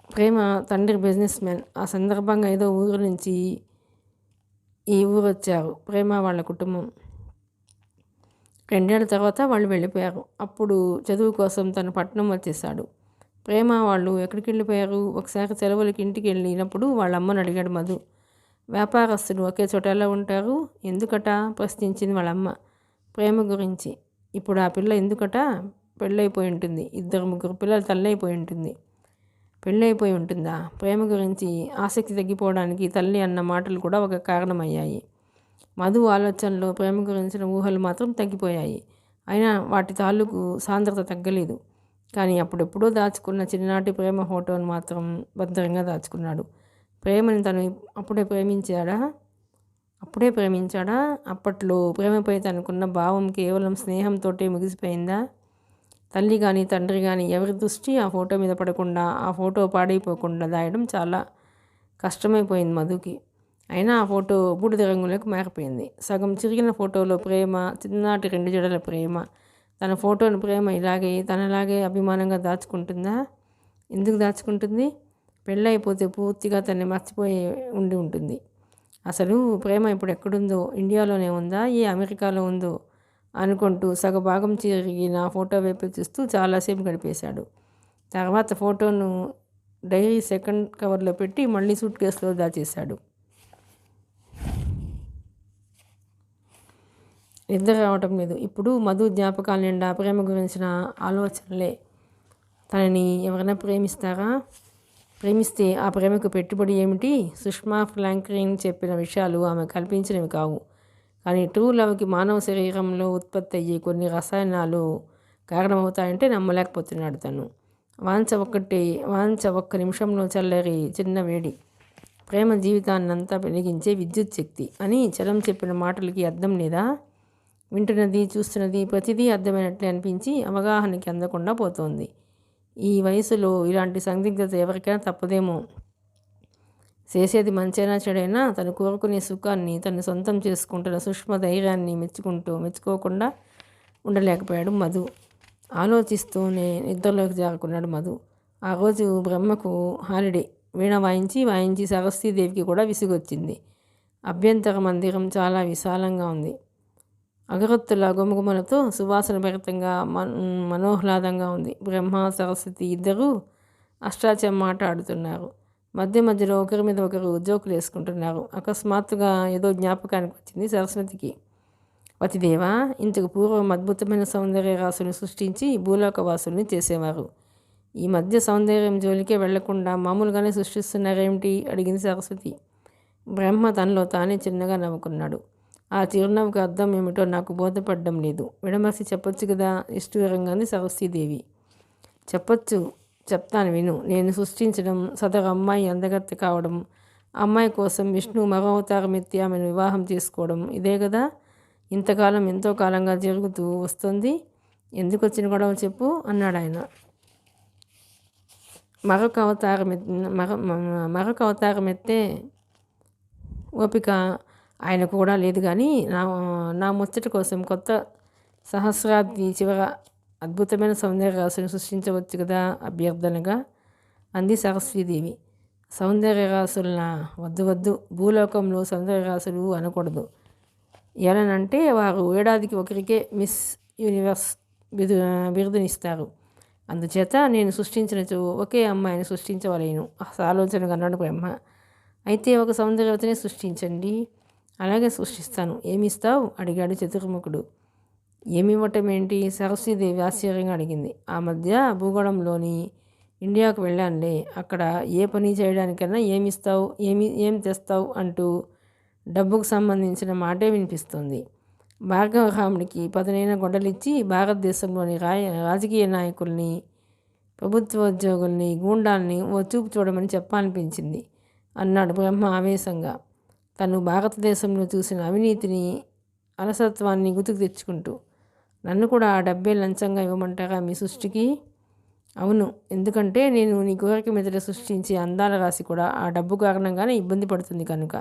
ప్రేమ తండ్రి బిజినెస్ మ్యాన్. ఆ సందర్భంగా ఏదో ఊరు నుంచి ఈ ఊరు వచ్చారు ప్రేమ వాళ్ళ కుటుంబం. 2 ఏళ్ల తర్వాత వాళ్ళు వెళ్ళిపోయారు. అప్పుడు చదువు కోసం తను పట్నం వచ్చేసాడు. ప్రేమ వాళ్ళు ఎక్కడికి వెళ్ళిపోయారు? ఒకసారి సెలవులకి ఇంటికి వెళ్ళినప్పుడు వాళ్ళ అమ్మని అడిగాడు మధు. వ్యాపారస్తులు ఒకే చోట ఎలా ఉంటారు? ఎందుకట ప్రశ్నించింది వాళ్ళమ్మ. ప్రేమ గురించి. ఇప్పుడు ఆ పిల్ల ఎందుకట? పెళ్ళైపోయి ఉంటుంది. 2-3 పిల్లలు తల్లైపోయి ఉంటుంది. పెళ్ళైపోయి ఉంటుందా? ప్రేమ గురించి ఆసక్తి తగ్గిపోవడానికి తల్లి అన్న మాటలు కూడా ఒక కారణమయ్యాయి. మధు ఆలోచనలో ప్రేమ గురించిన ఊహలు మాత్రం తగ్గిపోయాయి. అయినా వాటి తాలూకు సాంద్రత తగ్గలేదు. కానీ అప్పుడెప్పుడో దాచుకున్న చిన్ననాటి ప్రేమ ఫోటోను మాత్రం భద్రంగా దాచుకున్నాడు. ప్రేమని తను అప్పుడే ప్రేమించాడా? అప్పట్లో ప్రేమపై తనకున్న భావం కేవలం స్నేహంతోటే ముగిసిపోయిందా? తల్లి కానీ తండ్రి కానీ ఎవరి దృష్టి ఆ ఫోటో మీద పడకుండా, ఆ ఫోటో పాడైపోకుండా దాయడం చాలా కష్టమైపోయింది మధుకి. అయినా ఆ ఫోటో బూడిద రంగులోకి మారిపోయింది. సగం చిరిగిన ఫోటోలో ప్రేమ, చిన్ననాటి 2 జడల ప్రేమ. తన ఫోటోను ప్రేమ తనలాగే అభిమానంగా దాచుకుంటుందా? ఎందుకు దాచుకుంటుంది? పెళ్ళైపోతే పూర్తిగా తనని మర్చిపోయి ఉంటుంది. అసలు ప్రేమ ఇప్పుడు ఎక్కడుందో? ఇండియాలోనే ఉందా? అమెరికాలో ఉందో అనుకుంటూ సగభాగం చిరిగిన ఫోటో వైపు చూస్తూ చాలాసేపు గడిపేశాడు. తర్వాత ఫోటోను డైరీ సెకండ్ కవర్లో పెట్టి మళ్ళీ సూట్ కేసులో దాచేశాడు. నిద్ర రావటం లేదు. ఇప్పుడు మధు జ్ఞాపకాల నిండా ప్రేమ గురించిన ఆలోచనలే. తనని ఎవరైనా ప్రేమిస్తే ఆ ప్రేమకు పెట్టుబడి ఏమిటి? సుష్మా ఫ్రాంక్లిన్ చెప్పిన విషయాలు ఆమె కల్పించినవి కావు. కానీ ట్రూ లవ్కి మానవ శరీరంలో ఉత్పత్తి అయ్యే కొన్ని రసాయనాలు కారణమవుతాయంటే నమ్మలేకపోతున్నాడు తను. వాంఛ ఒక్క నిమిషంలో చల్లరి చిన్న వేడి. ప్రేమ జీవితాన్నంతా వెలిగించే విద్యుత్ శక్తి అని చలం చెప్పిన మాటలకి అర్థం లేదా? వింటున్నది చూస్తున్నది ప్రతిదీ అర్థమైనట్లే అనిపించి అవగాహనకి అందకుండా పోతోంది. ఈ వయసులో ఇలాంటి సందిగ్ధత ఎవరికైనా తప్పదేమో. చేసేది మంచైనా చెడైనా తను కోరుకునే సుఖాన్ని తను సొంతం చేసుకుంటున్న సూక్ష్మ ధైర్యాన్ని మెచ్చుకోకుండా ఉండలేకపోయాడు మధు. ఆలోచిస్తూనే నిద్రలోకి జారుకున్నాడు మధు. ఆ రోజు బ్రహ్మకు హాలిడే. వీణ వాయించి సరస్వతీదేవికి కూడా విసుగొచ్చింది. అభ్యంతర మందిరం చాలా విశాలంగా ఉంది. అగరొత్తుల గుమగుమలతో సువాసన భరితంగా మనోహ్లాదంగా ఉంది. బ్రహ్మ సరస్వతి ఇద్దరూ అష్టాచెమ్మాట ఆడుతున్నారు. మధ్యలో ఒకరి మీద ఒకరు జోకులు వేసుకుంటున్నారు. అకస్మాత్తుగా ఏదో జ్ఞాపకానికి వచ్చింది సరస్వతికి. పతిదేవా, ఇంతకు పూర్వం అద్భుతమైన సౌందర్య రాసుని సృష్టించి భూలోకవాసుల్ని చేసేవారు. ఈ మధ్య సౌందర్యం జోలికే వెళ్లకుండా మామూలుగానే సృష్టిస్తున్నారేమిటి? అడిగింది సరస్వతి. బ్రహ్మ తనలో తానే చిన్నగా నవ్వుకున్నాడు. ఆ చిరునవ్వుకు అర్థం ఏమిటో నాకు బోధపడడం లేదు. విడమర్చి చెప్పొచ్చు కదా, నిష్ఠూరంగా అంది సరస్వతీదేవి. చెప్తాను విను. నేను సృష్టించడం, సదరు అమ్మాయి అందగత్తె కావడం, అమ్మాయి కోసం విష్ణు మరో అవతారం ఎత్తి ఆమెను వివాహం చేసుకోవడం, ఇదే కదా ఇంతకాలం ఎంతో కాలంగా జరుగుతూ వస్తుంది. ఎందుకు వచ్చిన గొడవ చెప్పు అన్నాడు ఆయన. మరొక అవతారం ఎత్తే ఓపిక ఆయనకు కూడా లేదు. కానీ నా ముచ్చట కోసం కొత్త సహస్రాబ్ది చివర అద్భుతమైన సౌందర్య రాశుని సృష్టించవచ్చు కదా అభ్యర్థనగా అంది సరస్వతీదేవి. సౌందర్య రాశులనా? వద్దు, భూలోకంలో సౌందర్య రాశులు అనకూడదు. ఎలానంటే వారు ఏడాదికి ఒకరికే మిస్ యూనివర్స్ బిరుదునిస్తారు. అందుచేత నేను సృష్టించినచో ఒకే అమ్మాయిని సృష్టించవలేను ఆలోచనగా అన్నాడు బ్రహ్మ. అయితే ఒక సౌందర్యవతిని సృష్టించండి. అలాగే సృష్టిస్తాను. ఏమిస్తావు అడిగాడు చతుర్ముఖుడు. ఏమివ్వటం ఏంటి? సరస్వతీదేవి ఆశ్చర్యంగా అడిగింది. ఆ మధ్య భూగోళంలోని ఇండియాకు వెళ్ళానులే. అక్కడ ఏ పని చేయడానికైనా ఏం తెస్తావు అంటూ డబ్బుకు సంబంధించిన మాటే వినిపిస్తుంది. భార్గవరాముడికి పదునైన గొడ్డలిచ్చి భారతదేశంలోని రాజకీయ నాయకుల్ని, ప్రభుత్వోద్యోగుల్ని, గూండాల్ని ఓ చూపు చూడమని చెప్పాలనిపించింది అన్నాడు బ్రహ్మ ఆవేశంగా. తను భారతదేశంలో చూసిన అవినీతిని, అలసత్వాన్ని గుర్తుకు తెచ్చుకుంటూ. నన్ను కూడా ఆ డబ్బే లంచంగా ఇవ్వమంటారా మీ సృష్టికి? అవును, ఎందుకంటే నేను నీ కోరిక మీదట సృష్టించే అందాల రాశి కూడా ఆ డబ్బు కారణంగానే ఇబ్బంది పడుతుంది కనుక.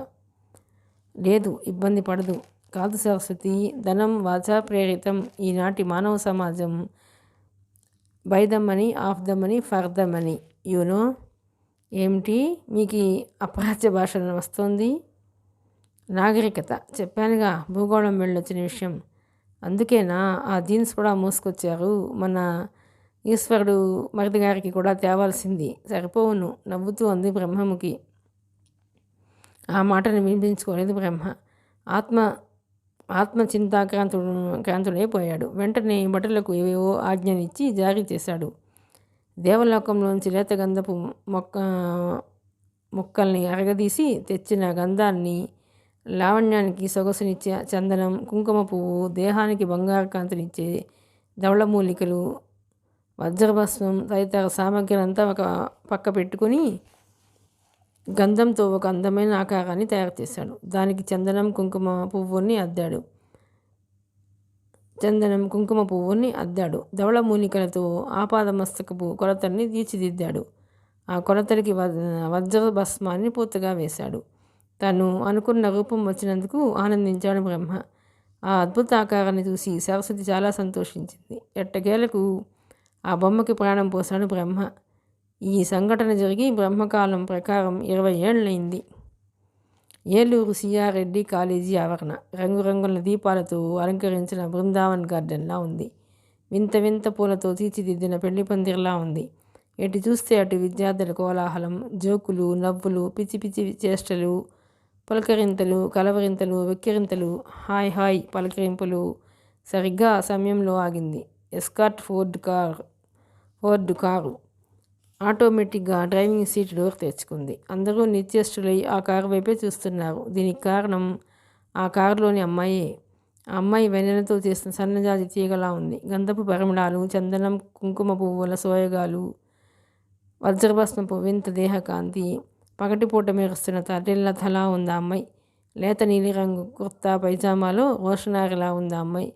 లేదు, ఇబ్బంది పడదు. కాదు సరస్వతి, ధనం వాచా ప్రేరితం. ఈనాటి మానవ సమాజం by the money, of the money, for the money. You know. ఏమిటి మీకు అప్రాచ్య భాష వస్తుంది? నాగరికత. చెప్పానుగా భూగోళం వెళ్ళొచ్చిన విషయం. అందుకేనా ఆ జీన్స్ కూడా మోసుకొచ్చారు? మన ఈశ్వరుడు మరిది గారికి కూడా తేవాల్సింది. సరిపోవును నవ్వుతూ అంది బ్రహ్మముఖి. ఆ మాటను వినిపించుకోలేదు బ్రహ్మ. క్రాంతుడైపోయాడు. వెంటనే భటులకు ఏవేవో ఆజ్ఞనిచ్చి జారీ చేశాడు. దేవలోకంలోంచి లేత గంధపు మొక్కల్ని అరగదీసి తెచ్చిన గంధాన్ని, లావణ్యానికి సొగసునిచ్చే చందనం, కుంకుమ పువ్వు, దేహానికి బంగారు కాంతినిచ్చే ధవళమూలికలు, వజ్రభస్మం తదితర సామగ్రిలంతా ఒక పక్క పెట్టుకుని గంధంతో ఒక అందమైన ఆకారాన్ని తయారు చేశాడు. దానికి చందనం కుంకుమ పువ్వుని అద్దాడు. ధవళమూలికలతో ఆపాదమస్తకపు కొలతల్ని తీర్చిదిద్దాడు. ఆ కొలతలకి వజ్రభస్మాన్ని పూర్తిగా వేశాడు. తను అనుకున్న రూపం వచ్చినందుకు ఆనందించాడు బ్రహ్మ. ఆ అద్భుత ఆకారాన్ని చూసి సరస్వతి చాలా సంతోషించింది. ఎట్టకేలకు ఆ బొమ్మకి ప్రాణం పోశాడు బ్రహ్మ. ఈ సంఘటన జరిగి బ్రహ్మకాలం ప్రకారం 20 ఏళ్ళైంది. ఏలూరు సిఆర్రెడ్డి కాలేజీ ఆవరణ రంగురంగుల దీపాలతో అలంకరించిన బృందావన్ గార్డెన్లా ఉంది. వింత పూలతో తీర్చిదిద్దిన పెళ్లి పందిర్లా ఉంది. ఎటు చూస్తే అటు విద్యార్థుల కోలాహలం, జోకులు, నవ్వులు, పిచ్చి పిచ్చి చేష్టలు, పులకరింతలు, కలవరింతలు, వెక్కిరింతలు, హాయ్ పలకరింపులు. సరిగ్గా ఆ సమయంలో ఆగింది ఎస్కార్ట్ ఫోర్డ్ కారు. ఆటోమేటిక్గా డ్రైవింగ్ సీట్ డోర్ తెచ్చుకుంది. అందరూ నిశ్చేష్టులై ఆ కారు వైపే చూస్తున్నారు. దీనికి కారణం ఆ కారులోని అమ్మాయే. ఆ అమ్మాయి వెన్నెలతో చేసిన సన్నజాజి తీగలా ఉంది. గంధపు పరిమళాలు, చందనం, కుంకుమ పువ్వుల సోయగాలు, వజ్రభస్మపు వింత దేహకాంతి, పగటిపూట మెరుస్తున్న తల్లిళ్ళ తలా ఉంది ఆ అమ్మాయి. లేత నీలిరంగు కుర్తా పైజామాలో రోషనారిలా ఉంది ఆ అమ్మాయి.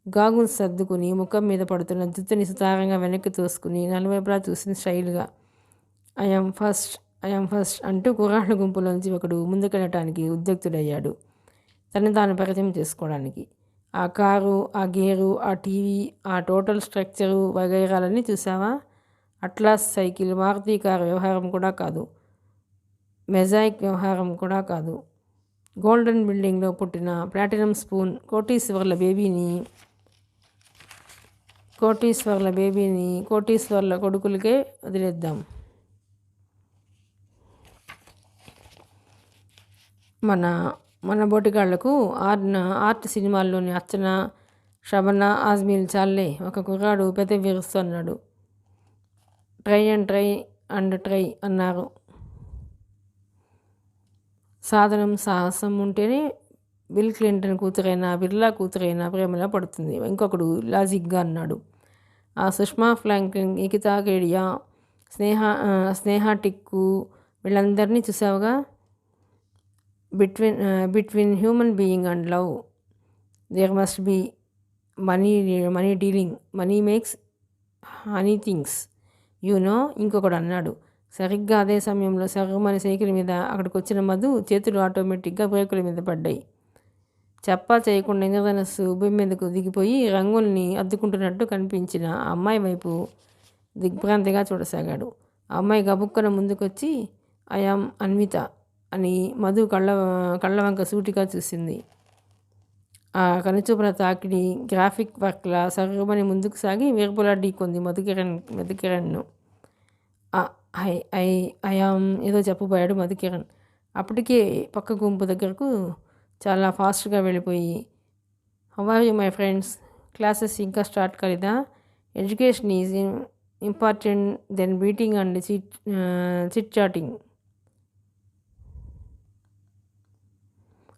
గాగుల్స్ సర్దుకుని ముఖం మీద పడుతున్న జుత్తుని సుతారంగా వెనక్కి తోసుకుని నలువైపులా చూసింది స్టైల్గా. ఐఎమ్ ఫస్ట్ అంటూ కుర్రాళ్ళ గుంపులోంచి ఒకడు ముందుకెళ్ళటానికి ఉద్యుక్తుడయ్యాడు, తనని తాను పరిచయం చేసుకోవడానికి. ఆ కారు, ఆ గేరు, ఆ టీవీ, ఆ టోటల్ స్ట్రక్చరు వగైరాలన్నీ చూసావా? అట్లాస్ సైకిల్, మారుతి కారు వ్యవహారం కూడా కాదు, మెజాయిక్ వ్యవహారం కూడా కాదు. గోల్డెన్ బిల్డింగ్లో పుట్టిన ప్లాటినం స్పూన్ కోటీశ్వర్ల బేబీని కోటీశ్వర్ల కొడుకులకే వదిలేద్దాం. మన బోటిగాళ్లకు ఆర్ట్ సినిమాల్లోని అర్చన, షబనా ఆజ్మీలు చాలే. ఒక కుర్రాడు పెదవి విరుస్తున్నాడు. ట్రై అండ్ ట్రై అన్నారు. సాహసం ఉంటేనే బిల్ క్లింటన్ కూతురైనా బిర్లా కూతురైనా ప్రేమలో పడుతుంది. ఇంకొకడు లాజిక్గా అన్నాడు. ఆ సుష్మా ఫ్రాంక్లిన్, నికితా కేడియా, స్నేహ టిక్కు వీళ్ళందరినీ చూసావుగా. Between human being and love there must be money dealing. Money makes honey things you know. ఇంకొకడు అన్నాడు. సరిగ్గా అదే సమయంలో సర్రుమని సైకిల్ మీద అక్కడికి వచ్చిన మధు చేతులు ఆటోమేటిక్గా బ్రేకుల మీద పడ్డాయి. చెప్పా చేయకుండా ఇంద్రధనస్సు భూమి మీదకు దిగిపోయి రంగుల్ని అద్దుకుంటున్నట్టు కనిపించిన ఆ అమ్మాయి వైపు దిగ్భ్రాంతిగా చూడసాగాడు. ఆ అమ్మాయి గబుక్కన ముందుకొచ్చి ఐయామ్ అన్విత అని మధు కళ్ళ వంక సూటిగా చూసింది. ఆ కనుచూపుల తాకిడి గ్రాఫిక్ వర్క్లా సర్రుమని ముందుకు సాగి వీర్పులా ఢీకొంది మధుకిరణ్ను. ఐయామ్ ఏదో చెప్పబోయాడు మధుకిరణ్. అప్పటికే పక్క గుంపు దగ్గరకు చాలా ఫాస్ట్గా వెళ్ళిపోయి, how are you my friends, classes ఇంకా స్టార్ట్ కాలేదా, education is important then beating and chit chatting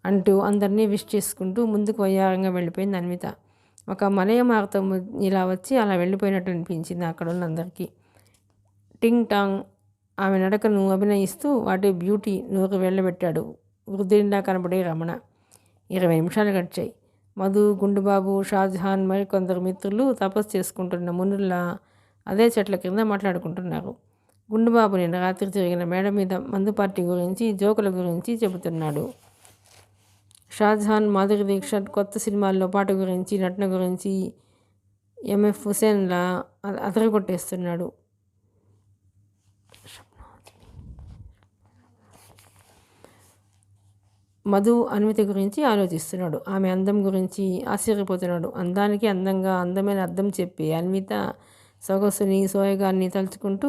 అంటూ అందరినీ విష్ చేసుకుంటూ ముందుకు వయ్యారంగా వెళ్ళిపోయింది అన్విత. ఒక మలయ మార్గం ఇలా వచ్చి అలా వెళ్ళిపోయినట్టు అనిపించింది అక్కడ ఉన్న అందరికీ. టింగ్ టాంగ్ ఆమె నడకను అభినయిస్తూ వాటి బ్యూటీ నోరు వెళ్ళబెట్టాడు వృద్ధుడిలా కనబడే రమణ. 20 నిమిషాలు గడిచాయి. మధు, గుండుబాబు, షాజహాన్ మరికొందరు మిత్రులు తపస్సు చేసుకుంటున్న మునుల్లా అదే చెట్ల కింద మాట్లాడుకుంటున్నారు. గుండుబాబు నిన్న రాత్రి జరిగిన మేడ మీద మందు పార్టీ గురించి, జోకుల గురించి చెబుతున్నాడు. షాజహాన్ మాధురి దీక్షిత్ కొత్త సినిమాల్లో పాట గురించి, నటన గురించి ఎంఎఫ్ హుసేన్లా అదరగొట్టేస్తున్నాడు. మధు అన్విత గురించి ఆలోచిస్తున్నాడు. ఆమె అందం గురించి ఆశ్చర్యపోతున్నాడు. అందానికి అందంగా అందమైన అర్థం చెప్పి అన్విత సొగసుని, సోయగాన్ని తలుచుకుంటూ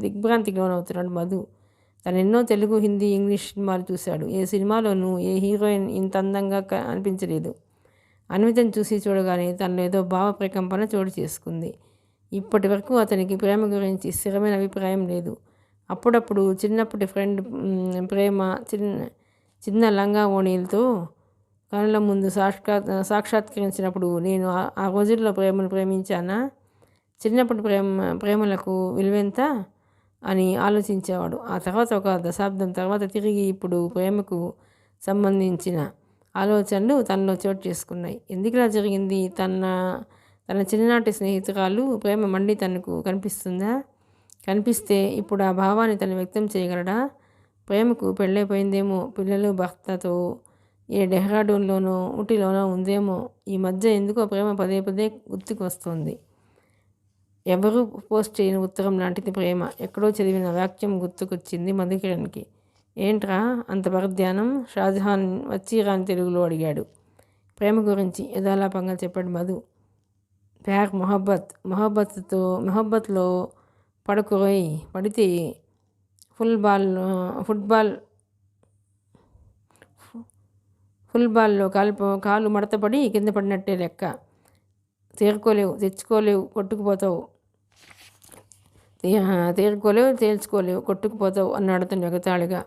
దిగ్భ్రాంతికి లోనవుతున్నాడు మధు. తనెన్నో తెలుగు, హిందీ, ఇంగ్లీష్ సినిమాలు చూశాడు. ఏ సినిమాలోనూ ఏ హీరోయిన్ ఇంత అందంగా అనిపించలేదు. అన్వితను చూసి చూడగానే తనలో ఏదో భావ ప్రకంపన చోటు చేసుకుంది. ఇప్పటి వరకు అతనికి ప్రేమ గురించి స్థిరమైన అభిప్రాయం లేదు. అప్పుడప్పుడు చిన్నప్పటి ఫ్రెండ్ ప్రేమ, చిన్న లంగా ఓణీలతో కళ్ళ ముందు సాక్షాత్కరించినప్పుడు నేను ఆ రోజుల్లో ప్రేమను ప్రేమించానా, చిన్నప్పటి ప్రేమలకు విలువెంత అని ఆలోచించేవాడు. ఆ తర్వాత ఒక దశాబ్దం తర్వాత తిరిగి ఇప్పుడు ప్రేమకు సంబంధించిన ఆలోచనలు తనలో చోటు చేసుకున్నాయి. ఎందుకులా జరిగింది? తన చిన్ననాటి స్నేహితురాలు ప్రేమ మళ్ళీ తనకు కనిపిస్తుందా? కనిపిస్తే ఇప్పుడు ఆ భావాన్ని తను వ్యక్తం చేయగలడా? ప్రేమకు పెళ్ళైపోయిందేమో, పిల్లలు భర్తతో ఏ డెహ్రాడూన్లోనో ఊటీలోనో ఉందేమో. ఈ మధ్య ఎందుకో ప్రేమ పదే పదే గుర్తుకు వస్తుంది. ఎవరూ పోస్ట్ చేయని ఉత్తరం లాంటిది ప్రేమ. ఎక్కడో చదివిన వాక్యం గుర్తుకొచ్చింది మధుకిరణ్కి. ఏంట్రా అంత పరధ్యానం? షాజహాన్ వచ్చి రాని తెలుగులో అడిగాడు. ప్రేమ గురించి యథాలాపంగా చెప్పాడు మధు. ప్యార్ మొహబ్బత్లో పడుకోయి, పడితే ఫుట్బాల్లో కాలు మడతపడి కింద పడినట్టే లెక్క. తెచ్చుకోలేవు, తేల్చుకోలేవు, కొట్టుకుపోతావు అన్నాడు అతను ఎగతాళిగా.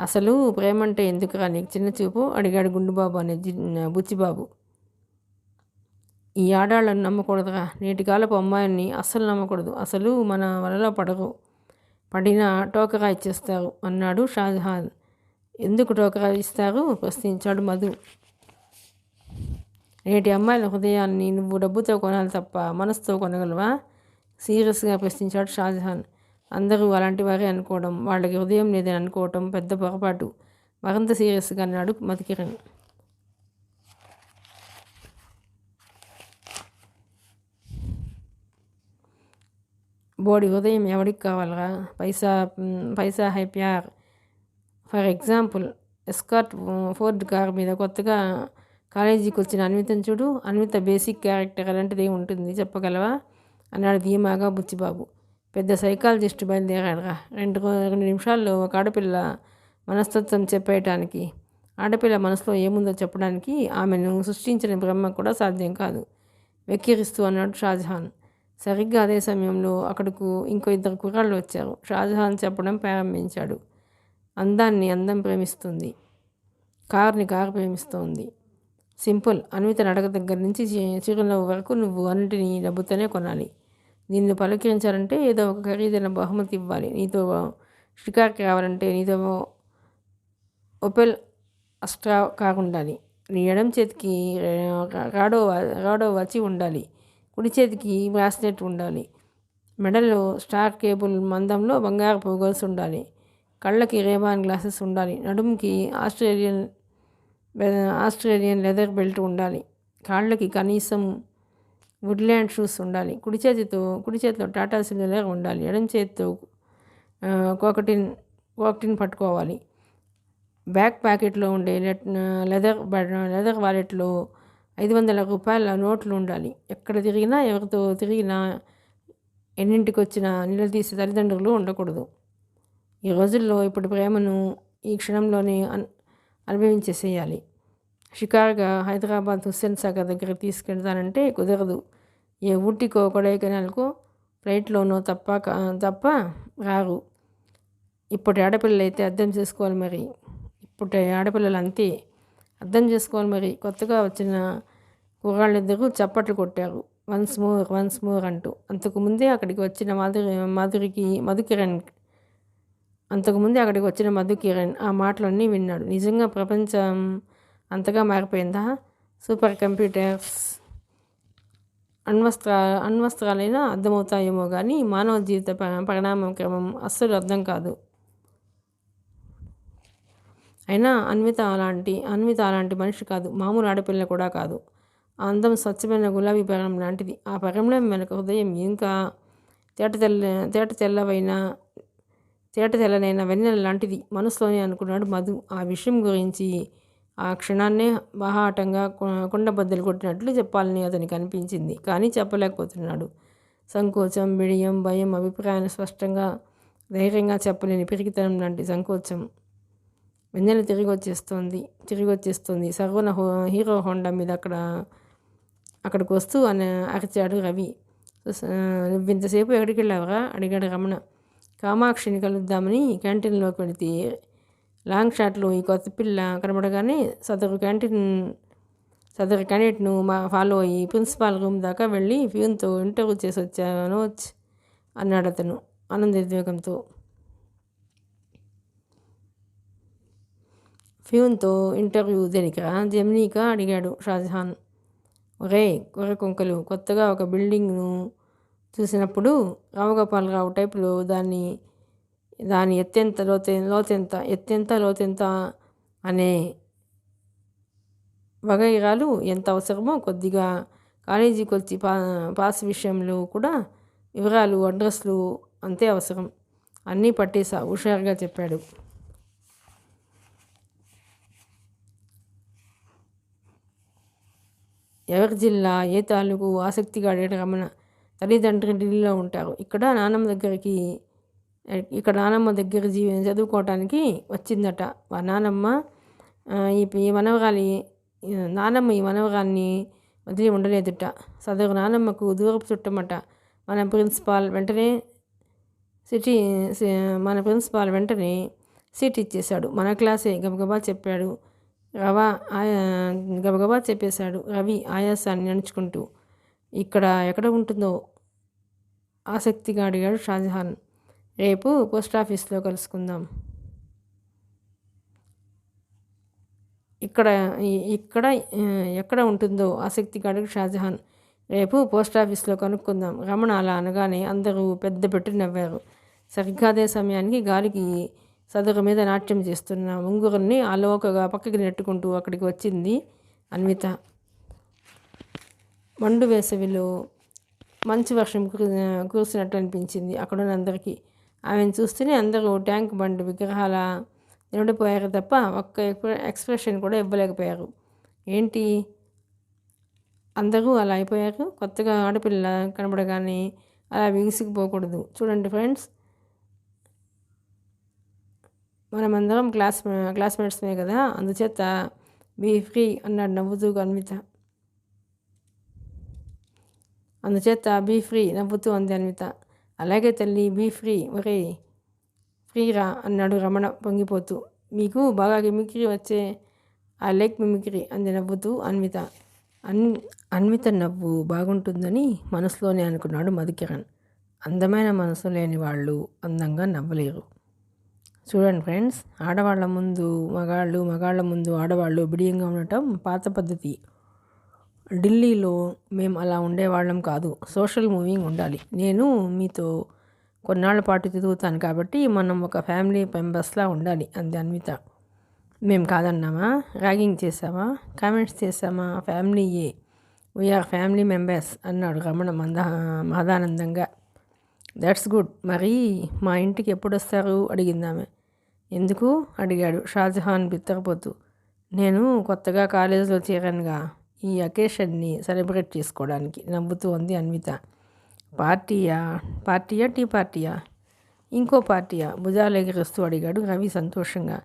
అసలు ప్రేమంటే ఎందుకురా నీకు చిన్న చూపు? అడిగాడు గుండుబాబు అనే బుచ్చిబాబు. ఈ ఆడాళ్ళను నమ్మకూడదురా, నేటి కాలపు అమ్మాయిని అస్సలు నమ్మకూడదు. అసలు మన వలలో పడరు. పడినా టోకరా ఇచ్చేస్తారు అన్నాడు షాజహాన్. ఎందుకు టోకరా ఇస్తారు ప్రశ్నించాడు మధు. నేటి అమ్మాయిల హృదయాన్ని నువ్వు డబ్బుతో కొనాలి తప్ప మనసుతో కొనగలవా? సీరియస్గా ప్రశ్నించాడు షాజహాన్. అందరూ అలాంటి వారే అనుకోవడం, వాళ్ళకి హృదయం లేదని అనుకోవటం పెద్ద పొరపాటు. మరింత సీరియస్గా అన్నాడు మధుకిరణ్. బోడి హృదయం ఎవడికి కావాలరా? పైసా హై ప్యార్. For example, escort Ford car మీద కొత్తగా కాలేజీకి వచ్చిన అన్వితను చూడు. అన్విత బేసిక్ క్యారెక్టర్ అలాంటిది ఉంటుంది, చెప్పగలవా అన్నాడు ధీమాగా బుచ్చిబాబు. పెద్ద సైకాలజిస్ట్ బయలుదేరాడురా. రెండు నిమిషాల్లో ఒక ఆడపిల్ల మనస్తత్వం చెప్పేయటానికి, ఆడపిల్ల మనసులో ఏముందో చెప్పడానికి ఆమెను సృష్టించిన బ్రహ్మ కూడా సాధ్యం కాదు వెక్కిరిస్తూ అన్నాడు షాజహాన్. సరిగ్గా అదే సమయంలో అక్కడకు ఇంకో ఇద్దరు కుర్రాళ్ళు వచ్చారు. షాజహాన్ చెప్పడం ప్రారంభించాడు. అందాన్ని అందం ప్రేమిస్తుంది, కార్ని కారు ప్రేమిస్తోంది. సింపుల్. అన్విత నడక దగ్గర నుంచి చిరునవ్వు వరకు నువ్వు అన్నిటినీ డబ్బుతోనే కొనాలి. నిన్ను పలకరించాలంటే ఏదో ఒక ఖరీదైన బహుమతి ఇవ్వాలి. నీతో షికార్కి రావాలంటే నీతో ఒపెల్ అస్ట్రా కారు ఉండాలి. నీ ఎడం చేతికి రాడో వచ్చి ఉండాలి. కుడి చేతికి బ్రాస్లెట్ ఉండాలి. మెడలో స్టార్ కేబుల్ మందంలో బంగారపు గొలుసు ఉండాలి. కళ్ళకి రేబాన్ గ్లాసెస్ ఉండాలి. నడుముకి ఆస్ట్రేలియన్ లెదర్ బెల్ట్ ఉండాలి. కాళ్ళకి కనీసం వుడ్ల్యాండ్ షూస్ ఉండాలి. కుడి చేతిలో టాటా సిల్వర్ ఉండాలి. ఎడం చేతితో కోకటిన్ పట్టుకోవాలి. బ్యాక్ ప్యాకెట్లో ఉండే లెదర్ వాలెట్లో 500 రూపాయల నోట్లు ఉండాలి. ఎక్కడ తిరిగినా, ఎవరితో తిరిగినా, ఎన్నింటికి వచ్చినా నిలదీసే తల్లిదండ్రులు ఉండకూడదు. ఈ రోజుల్లో ఇప్పుడు ప్రేమను ఈ క్షణంలోనే అనుభవించేసేయాలి. షికారుగా హైదరాబాద్ హుస్సేన్ సాగర్ దగ్గర తీసుకెళ్తానంటే కుదరదు. ఏ ఊటీకో కొడైకెనాల్కో ఫ్లైట్లోనో తప్ప రారు. ఇప్పటి ఆడపిల్లలు అయితే అర్థం చేసుకోవాలి మరి. ఇప్పటి ఆడపిల్లలు అంతే, అర్థం చేసుకోవాలి మరి. కొత్తగా వచ్చిన కుర్రాళ్ళిద్దరూ చప్పట్లు కొట్టారు. వన్స్ మోర్ అంటూ. అంతకుముందే అక్కడికి వచ్చిన మధుకిరణ్ ఆ మాటలన్నీ విన్నాడు. నిజంగా ప్రపంచం అంతగా మారిపోయిందా? సూపర్ కంప్యూటర్స్ అణ్వస్త్రాలైనా అర్థమవుతాయేమో కానీ మానవ జీవిత పరిణామ క్రమం అస్సలు అర్థం కాదు. అయినా అన్విత అలాంటి మనిషి కాదు. మామూలు ఆడపిల్ల కూడా కాదు. ఆ అందం స్వచ్ఛమైన గులాబీ పరం లాంటిది. ఆ పరంలో వెనక హృదయం ఇంకా తేట తెల్లనైన వెన్నెల లాంటిది మనసులోనే అనుకున్నాడు మధు. ఆ విషయం గురించి ఆ క్షణాన్నే బాహాటంగా కొండబద్దలు కొట్టినట్లు చెప్పాలని అతనికి అనిపించింది. కానీ చెప్పలేకపోతున్నాడు. సంకోచం, బిడియం, భయం, అభిప్రాయాన్ని స్పష్టంగా ధైర్యంగా చెప్పలేని పిరికితనం లాంటి సంకోచం. వెన్నెల తిరిగి వచ్చేస్తోంది. సర్వన హీరో హోండా మీద అక్కడికి వస్తూ అరిచాడు రవి. నువ్వింతసేపు ఎక్కడికి వెళ్ళావరా అడిగాడు రమణ. కామాక్షిని కలుద్దామని క్యాంటీన్లోకి వెళితే లాంగ్ షాట్లో ఈ కొత్త పిల్ల కనబడగానే సదరు క్యాండిడేట్ను ఫాలో అయ్యి ప్రిన్సిపాల్ రూమ్ దాకా వెళ్ళి ఫ్యూన్తో ఇంటర్వ్యూ చేసి వచ్చాను అన్నాడు అతను ఆనందోద్వేగంతో. ఫ్యూన్తో ఇంటర్వ్యూ దేనికా? జెమినీకా అడిగాడు షాజహాన్. ఒరే కొరకొంకలు, కొత్తగా ఒక బిల్డింగ్ను చూసినప్పుడు రామగోపాలరావు టైపులో దాని ఎత్తెంత లోతెంత అనే వగైరాలు ఎంత అవసరమో కొద్దిగా కాలేజీకి వచ్చి పాస్ విషయంలో కూడా వివరాలు, అడ్రస్లు అంతే అవసరం. అన్నీ పట్టేసా హుషారుగా చెప్పాడు. ఎవరి జిల్లా, ఏ తాలూకు ఆసక్తిగా అడిగాడు రమణ. తల్లిదండ్రులు ఢిల్లీలో ఉంటారు. ఇక్కడ నానమ్మ దగ్గర చదువుకోవటానికి వచ్చిందట. నానమ్మ ఈ మనవరాల్ని వదిలి ఉండలేదుట. సదరు నానమ్మకు దూరపు చుట్టమట. మన ప్రిన్సిపాల్ వెంటనే సీట్ ఇచ్చేశాడు. మన క్లాసే గబగబా చెప్పేశాడు రవి ఆయాసాన్ని నడుచుకుంటూ. ఎక్కడ ఉంటుందో ఆసక్తిగా అడిగాడు షాజహాన్. రేపు పోస్ట్ ఆఫీస్లో కలుసుకుందాం. ఇక్కడ ఇక్కడ ఎక్కడ ఉంటుందో ఆసక్తిగా అడుగు షాజహాన్. రేపు పోస్ట్ ఆఫీస్లో కనుక్కుందాం. రమణ అలా అనగానే అందరూ పెద్ద పెట్టి నవ్వారు. సరిగ్గా అదే సమయానికి గాలికి సదరు మీద నాట్యం చేస్తున్న ముంగురుల్ని అలోకగా పక్కకి నెట్టుకుంటూ అక్కడికి వచ్చింది అన్విత. మండు వేసవిలో మంచు వర్షం కురిసినట్టు అనిపించింది అక్కడున్న అందరికీ. ఆమెను చూస్తూనే అందరూ ట్యాంక్ బండ్ విగ్రహాల నిలబడిపోయారు తప్ప ఒక్క ఎక్స్ప్రెషన్ కూడా ఇవ్వలేకపోయారు. ఏంటి అందరూ అలా అయిపోయారు? కొత్తగా ఆడపిల్ల కనబడగానే అలా బిగిసిపోకూడదు. చూడండి ఫ్రెండ్స్, మనమందరం క్లాస్మేట్స్మే కదా, అందుచేత బీ ఫ్రీ అన్నాడు నవ్వుతూ అన్విత. అందుచేత బీ ఫ్రీ నవ్వుతూ అంది అన్విత. అలాగే తల్లి, బీ ఫ్రీ. ఒరే ఫ్రీరా అన్నాడు రమణ పొంగిపోతూ. మీకు బాగా మిమిక్రీ వచ్చే. ఐ లైక్ మిమిక్రీ అంది నవ్వుతూ అన్విత. అన్విత నవ్వు బాగుంటుందని మనసులోనే అనుకున్నాడు మధుకిరణ్. అందమైన మనసు లేని వాళ్ళు అందంగా నవ్వలేరు. చూడండి ఫ్రెండ్స్, ఆడవాళ్ళ ముందు మగాళ్ళు, మగాళ్ళ ముందు ఆడవాళ్ళు బిడియంగా ఉండటం పాత పద్ధతి. ఢిల్లీలో మేము అలా ఉండేవాళ్ళం కాదు. సోషల్ మూవింగ్ ఉండాలి. నేను మీతో కొన్నాళ్ల పాటు తిరుగుతాను కాబట్టి మనం ఒక ఫ్యామిలీ మెంబర్స్లా ఉండాలి అంది అన్విత. మేము కాదన్నామా? ర్యాగింగ్ చేసామా? కామెంట్స్ చేసామా? ఫ్యామిలీయే, వీఆర్ ఫ్యామిలీ మెంబర్స్ అన్నాడు రమణ మహదానందంగా. That's good. మరి మా ఇంటికి ఎప్పుడు వస్తారు అడిగిందామె. ఎందుకు అడిగాడు షాజహాన్ బిత్తరపోతూ. నేను కొత్తగా కాలేజీలో చేరానుగా, ఈ అకేషన్ని సెలబ్రేట్ చేసుకోవడానికి నవ్వుతూ ఉంది అన్విత. పార్టీయా టీ పార్టీయా? ఇంకో పార్టీయా? భుజాలు ఎగిరేస్తూ అడిగాడు రవి సంతోషంగా.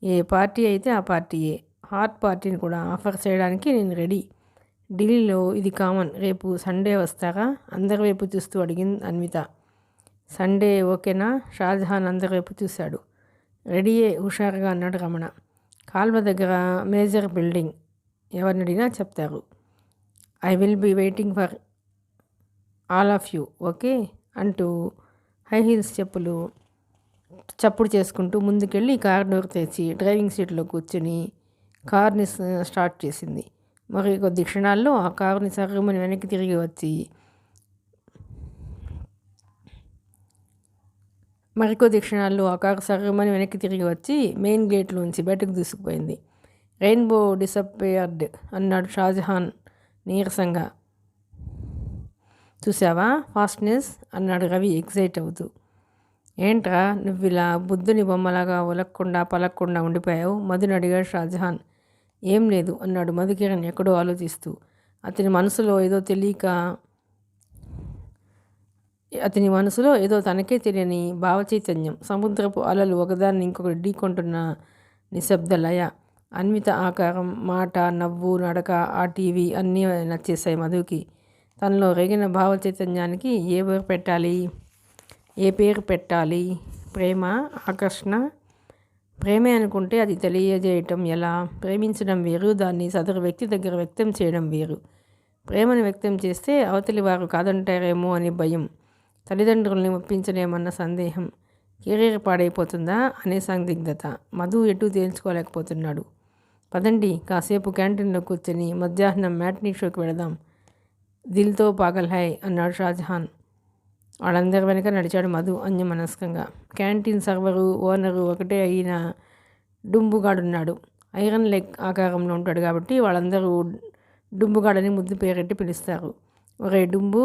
ఏ పార్టీ అయితే ఆ పార్టీయే. హాట్ పార్టీని కూడా ఆఫర్ చేయడానికి నేను రెడీ. ఢిల్లీలో ఇది కామన్. రేపు సండే వస్తారా? అందరి వైపు చూస్తూ అడిగింది అన్విత. సండే ఓకేనా? షాజహాన్ అందరి వైపు చూశాడు. రెడీయే హుషారుగా అన్నాడు రమణ. కాల్వ దగ్గర మేజర్ బిల్డింగ్. ఎవరిని అడిగినా చెప్తారు. I will be waiting for all of you, okay అంటూ హై హీల్స్ చప్పుడు చేసుకుంటూ ముందుకెళ్ళి కార్ డోర్ తెచ్చి డ్రైవింగ్ సీట్లో కూర్చుని కార్ని స్టార్ట్ చేసింది. మరి కొద్ది క్షణాల్లో ఆ కారుని సర్రమని వెనక్కి తిరిగి వచ్చి మెయిన్ గేట్లోంచి బయటకు దూసుకుపోయింది. రెయిన్బో డిసప్పేర్డ్ అన్నాడు షాజహాన్ నీరసంగా. చూసావా ఫాస్ట్నెస్ అన్నాడు రవి ఎక్సైట్ అవుతూ. ఏంట్రా నువ్విలా బుద్ధుని బొమ్మలాగా ఉలక్కుండా పలక్కుండా ఉండిపోయావు? మధుని అడిగాడు షాజహాన్. ఏం లేదు అన్నాడు మధుకిరణ్ ఎక్కడో ఆలోచిస్తూ. అతని మనసులో ఏదో తనకే తెలియని భావచైతన్యం. సముద్రపు అలలు ఒకదాన్ని ఇంకొకటి ఢీకొంటున్న నిశ్శబ్ద లయ. అన్విత ఆకారం, మాట, నవ్వు, నడక, ఆ టీవీ అన్నీ నచ్చేశాయి మధుకి. తనలో రేగిన భావచైతన్యానికి ఏ పేరు పెట్టాలి? ప్రేమ, ఆకర్షణ? ప్రేమే అనుకుంటే అది తెలియజేయటం ఎలా? ప్రేమించడం వేరు, దాన్ని సదరు వ్యక్తి దగ్గర వ్యక్తం చేయడం వేరు. ప్రేమను వ్యక్తం చేస్తే అవతలి వారు కాదంటారేమో అని భయం, తల్లిదండ్రుల్ని ఒప్పించలేమన్న సందేహం, కెరీర్ పాడైపోతుందా అనే సందిగ్ధత. మధు ఎటూ తేల్చుకోలేకపోతున్నాడు. పదండి కాసేపు క్యాంటీన్లో కూర్చొని మధ్యాహ్నం మ్యాట్నీ షోకి వెళదాం. దిల్తో పాగల్ హై అన్నాడు షాజహాన్. వాళ్ళందరి వెనక నడిచాడు మధు అన్యమనస్కంగా. క్యాంటీన్ సర్వరు, ఓనరు ఒకటే అయిన డుంబుగాడున్నాడు. ఐరన్ లెగ్ ఆకారంలో ఉంటాడు కాబట్టి వాళ్ళందరూ డుంబుగాడని ముద్దు పేరెట్టి పిలుస్తారు. ఒరే డుంబు,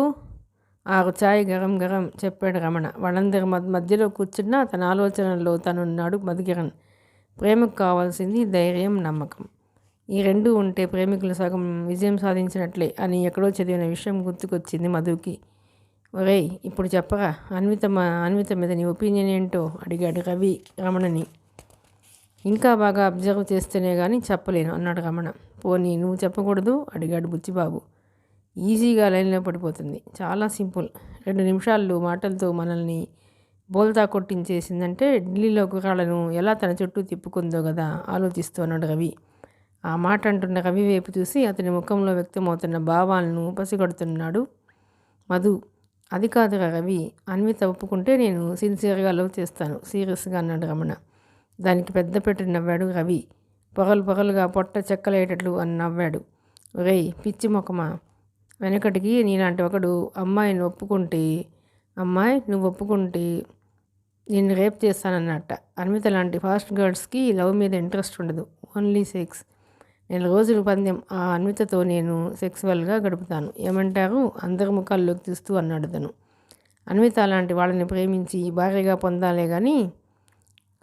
6 చాయ్ గరం గరం చెప్పాడు రమణ. వాళ్ళందరి మధ్యలో కూర్చున్నా తన ఆలోచనల్లో తనున్నాడు మధుకిరణ్. ప్రేమకు కావాల్సింది ధైర్యం, నమ్మకం. ఈ రెండూ ఉంటే ప్రేమికులు సగం విజయం సాధించినట్లే అని ఎక్కడో చదివిన విషయం గుర్తుకొచ్చింది మధుకి. ఒరేయ్ ఇప్పుడు చెప్పరా, అన్విత మీద నీ ఒపీనియన్ ఏంటో అడిగాడు రవి రమణని. ఇంకా బాగా అబ్జర్వ్ చేస్తేనే కానీ చెప్పలేను అన్నాడు రమణ. పోనీ నువ్వు చెప్పకూడదు అడిగాడు బుచ్చిబాబు. ఈజీగా లైన్లో పడిపోతుంది. చాలా సింపుల్. 2 నిమిషాల్లో మాటలతో మనల్ని బోల్తా కొట్టించేసిందంటే ఢిల్లీలో కుర్రాళ్ళను ఎలా తన చుట్టూ తిప్పుకుందో కదా ఆలోచిస్తూ అన్నాడు రవి. ఆ మాట అంటున్న రవి వైపు చూసి అతని ముఖంలో వ్యక్తమవుతున్న భావాలను పసిగడుతున్నాడు మధు. అది కాదురా రవి, అన్విత ఒప్పుకుంటే నేను సిన్సియర్గా లవ్ చేస్తాను సీరియస్గా అన్నాడు రమణ. దానికి పెద్ద పెట్టి నవ్వాడు రవి. పొగలు పొగలుగా పొట్ట చెక్కలేటట్లు అని నవ్వాడు. ఒరేయ్ పిచ్చి మొక్కమా, వెనకటికి నీలాంటి ఒకడు అమ్మాయి నువ్వు ఒప్పుకుంటే నిన్ను రేప్ చేస్తానన్నట్ట. అన్విత లాంటి ఫాస్ట్ గర్ల్స్కి లవ్ మీద ఇంట్రెస్ట్ ఉండదు, ఓన్లీ సెక్స్. 4 రోజులు పందెం ఆ అన్వితతో నేను సెక్సువల్గా గడుపుతాను, ఏమంటారు అందరి ముఖాల్లోకి చూస్తూ అన్నాడు తను. అన్విత లాంటి వాళ్ళని ప్రేమించి భార్యగా పొందాలే కానీ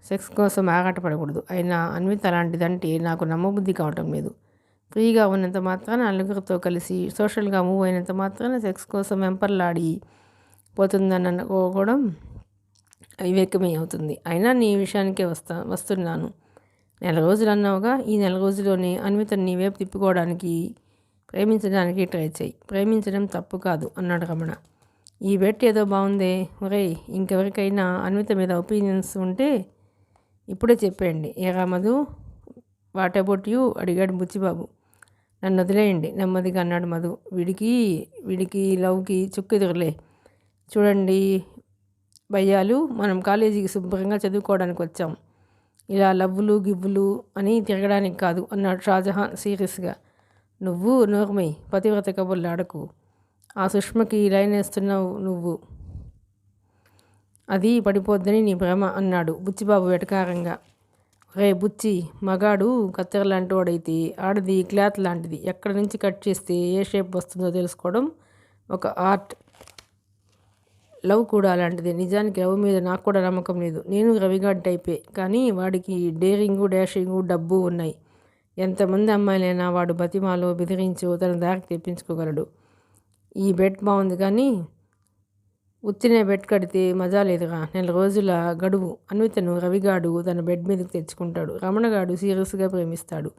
సెక్స్ కోసం ఆరాటపడకూడదు. అయినా అన్విత లాంటిదంటే నాకు నమ్మబుద్ధి కావటం లేదు. ఫ్రీగా ఉన్నంత మాత్రాన నలుగురితో కలిసి సోషల్గా మూవ్ అయినంత మాత్రాన సెక్స్ కోసం వెంపర్లాడి పోతుందని అనుకోవడం వివేకమే అవుతుంది. అయినా నీ విషయానికే వస్తున్నాను. 4 రోజులు అన్నావుగా, ఈ 4 రోజుల్లోనే అన్వితని నీ వైపు తిప్పుకోవడానికి ప్రేమించడానికి ట్రై చేయి. ప్రేమించడం తప్పు కాదు అన్నాడు రమణ. ఈ బెట్ ఏదో బాగుందే. ఒరేయ్ ఇంకెవరికైనా అన్విత మీద ఒపీనియన్స్ ఉంటే ఇప్పుడే చెప్పేయండి. ఏరా మధు, వాట్ అబౌట్ యూ అడిగాడు బుచ్చిబాబు. నన్ను వదిలేయండి నెమ్మదిగా అన్నాడు మధు. వీడికి లవ్కి చుక్కెదురులే. చూడండి భయ్యాలు, మనం కాలేజీకి శుభ్రంగా చదువుకోవడానికి వచ్చాం, ఇలా లవ్వులు గివ్వులు అని తిరగడానికి కాదు అన్నాడు షాజహాన్ సీరియస్గా. నువ్వు నోర్మై, పతివ్రత కబుర్లు ఆడకు. ఆ సుష్మకి లైన్ వేస్తున్నావు నువ్వు, అది పడిపోద్దని నీ భ్రమ అన్నాడు బుచ్చిబాబు వెటకారంగా. రే బుచ్చి, మగాడు కత్తెర లాంటి వాడైతే ఆడది క్లాత్ లాంటిది. ఎక్కడి నుంచి కట్ చేస్తే ఏ షేప్ వస్తుందో తెలుసుకోవడం ఒక ఆర్ట్. లవ్ కూడా అలాంటిది. నిజానికి లవ్ మీద నాకు కూడా నమ్మకం లేదు. నేను రవిగాడ్ టైపే, కానీ వాడికి డేరింగు డాషింగు డబ్బు ఉన్నాయి. ఎంతమంది అమ్మాయిలైనా వాడు బతిమాలో బెదిరించో తన దారికి తెప్పించుకోగలడు. ఈ బెట్ బాగుంది, కానీ ఉత్తినే బెట్ కడితే మజా లేదుగా. 4 రోజుల గడువు. అన్వితను రవిగాడు తన బెడ్ మీదకి తెచ్చుకుంటాడు. రమణగాడు సీరియస్గా ప్రేమిస్తాడు.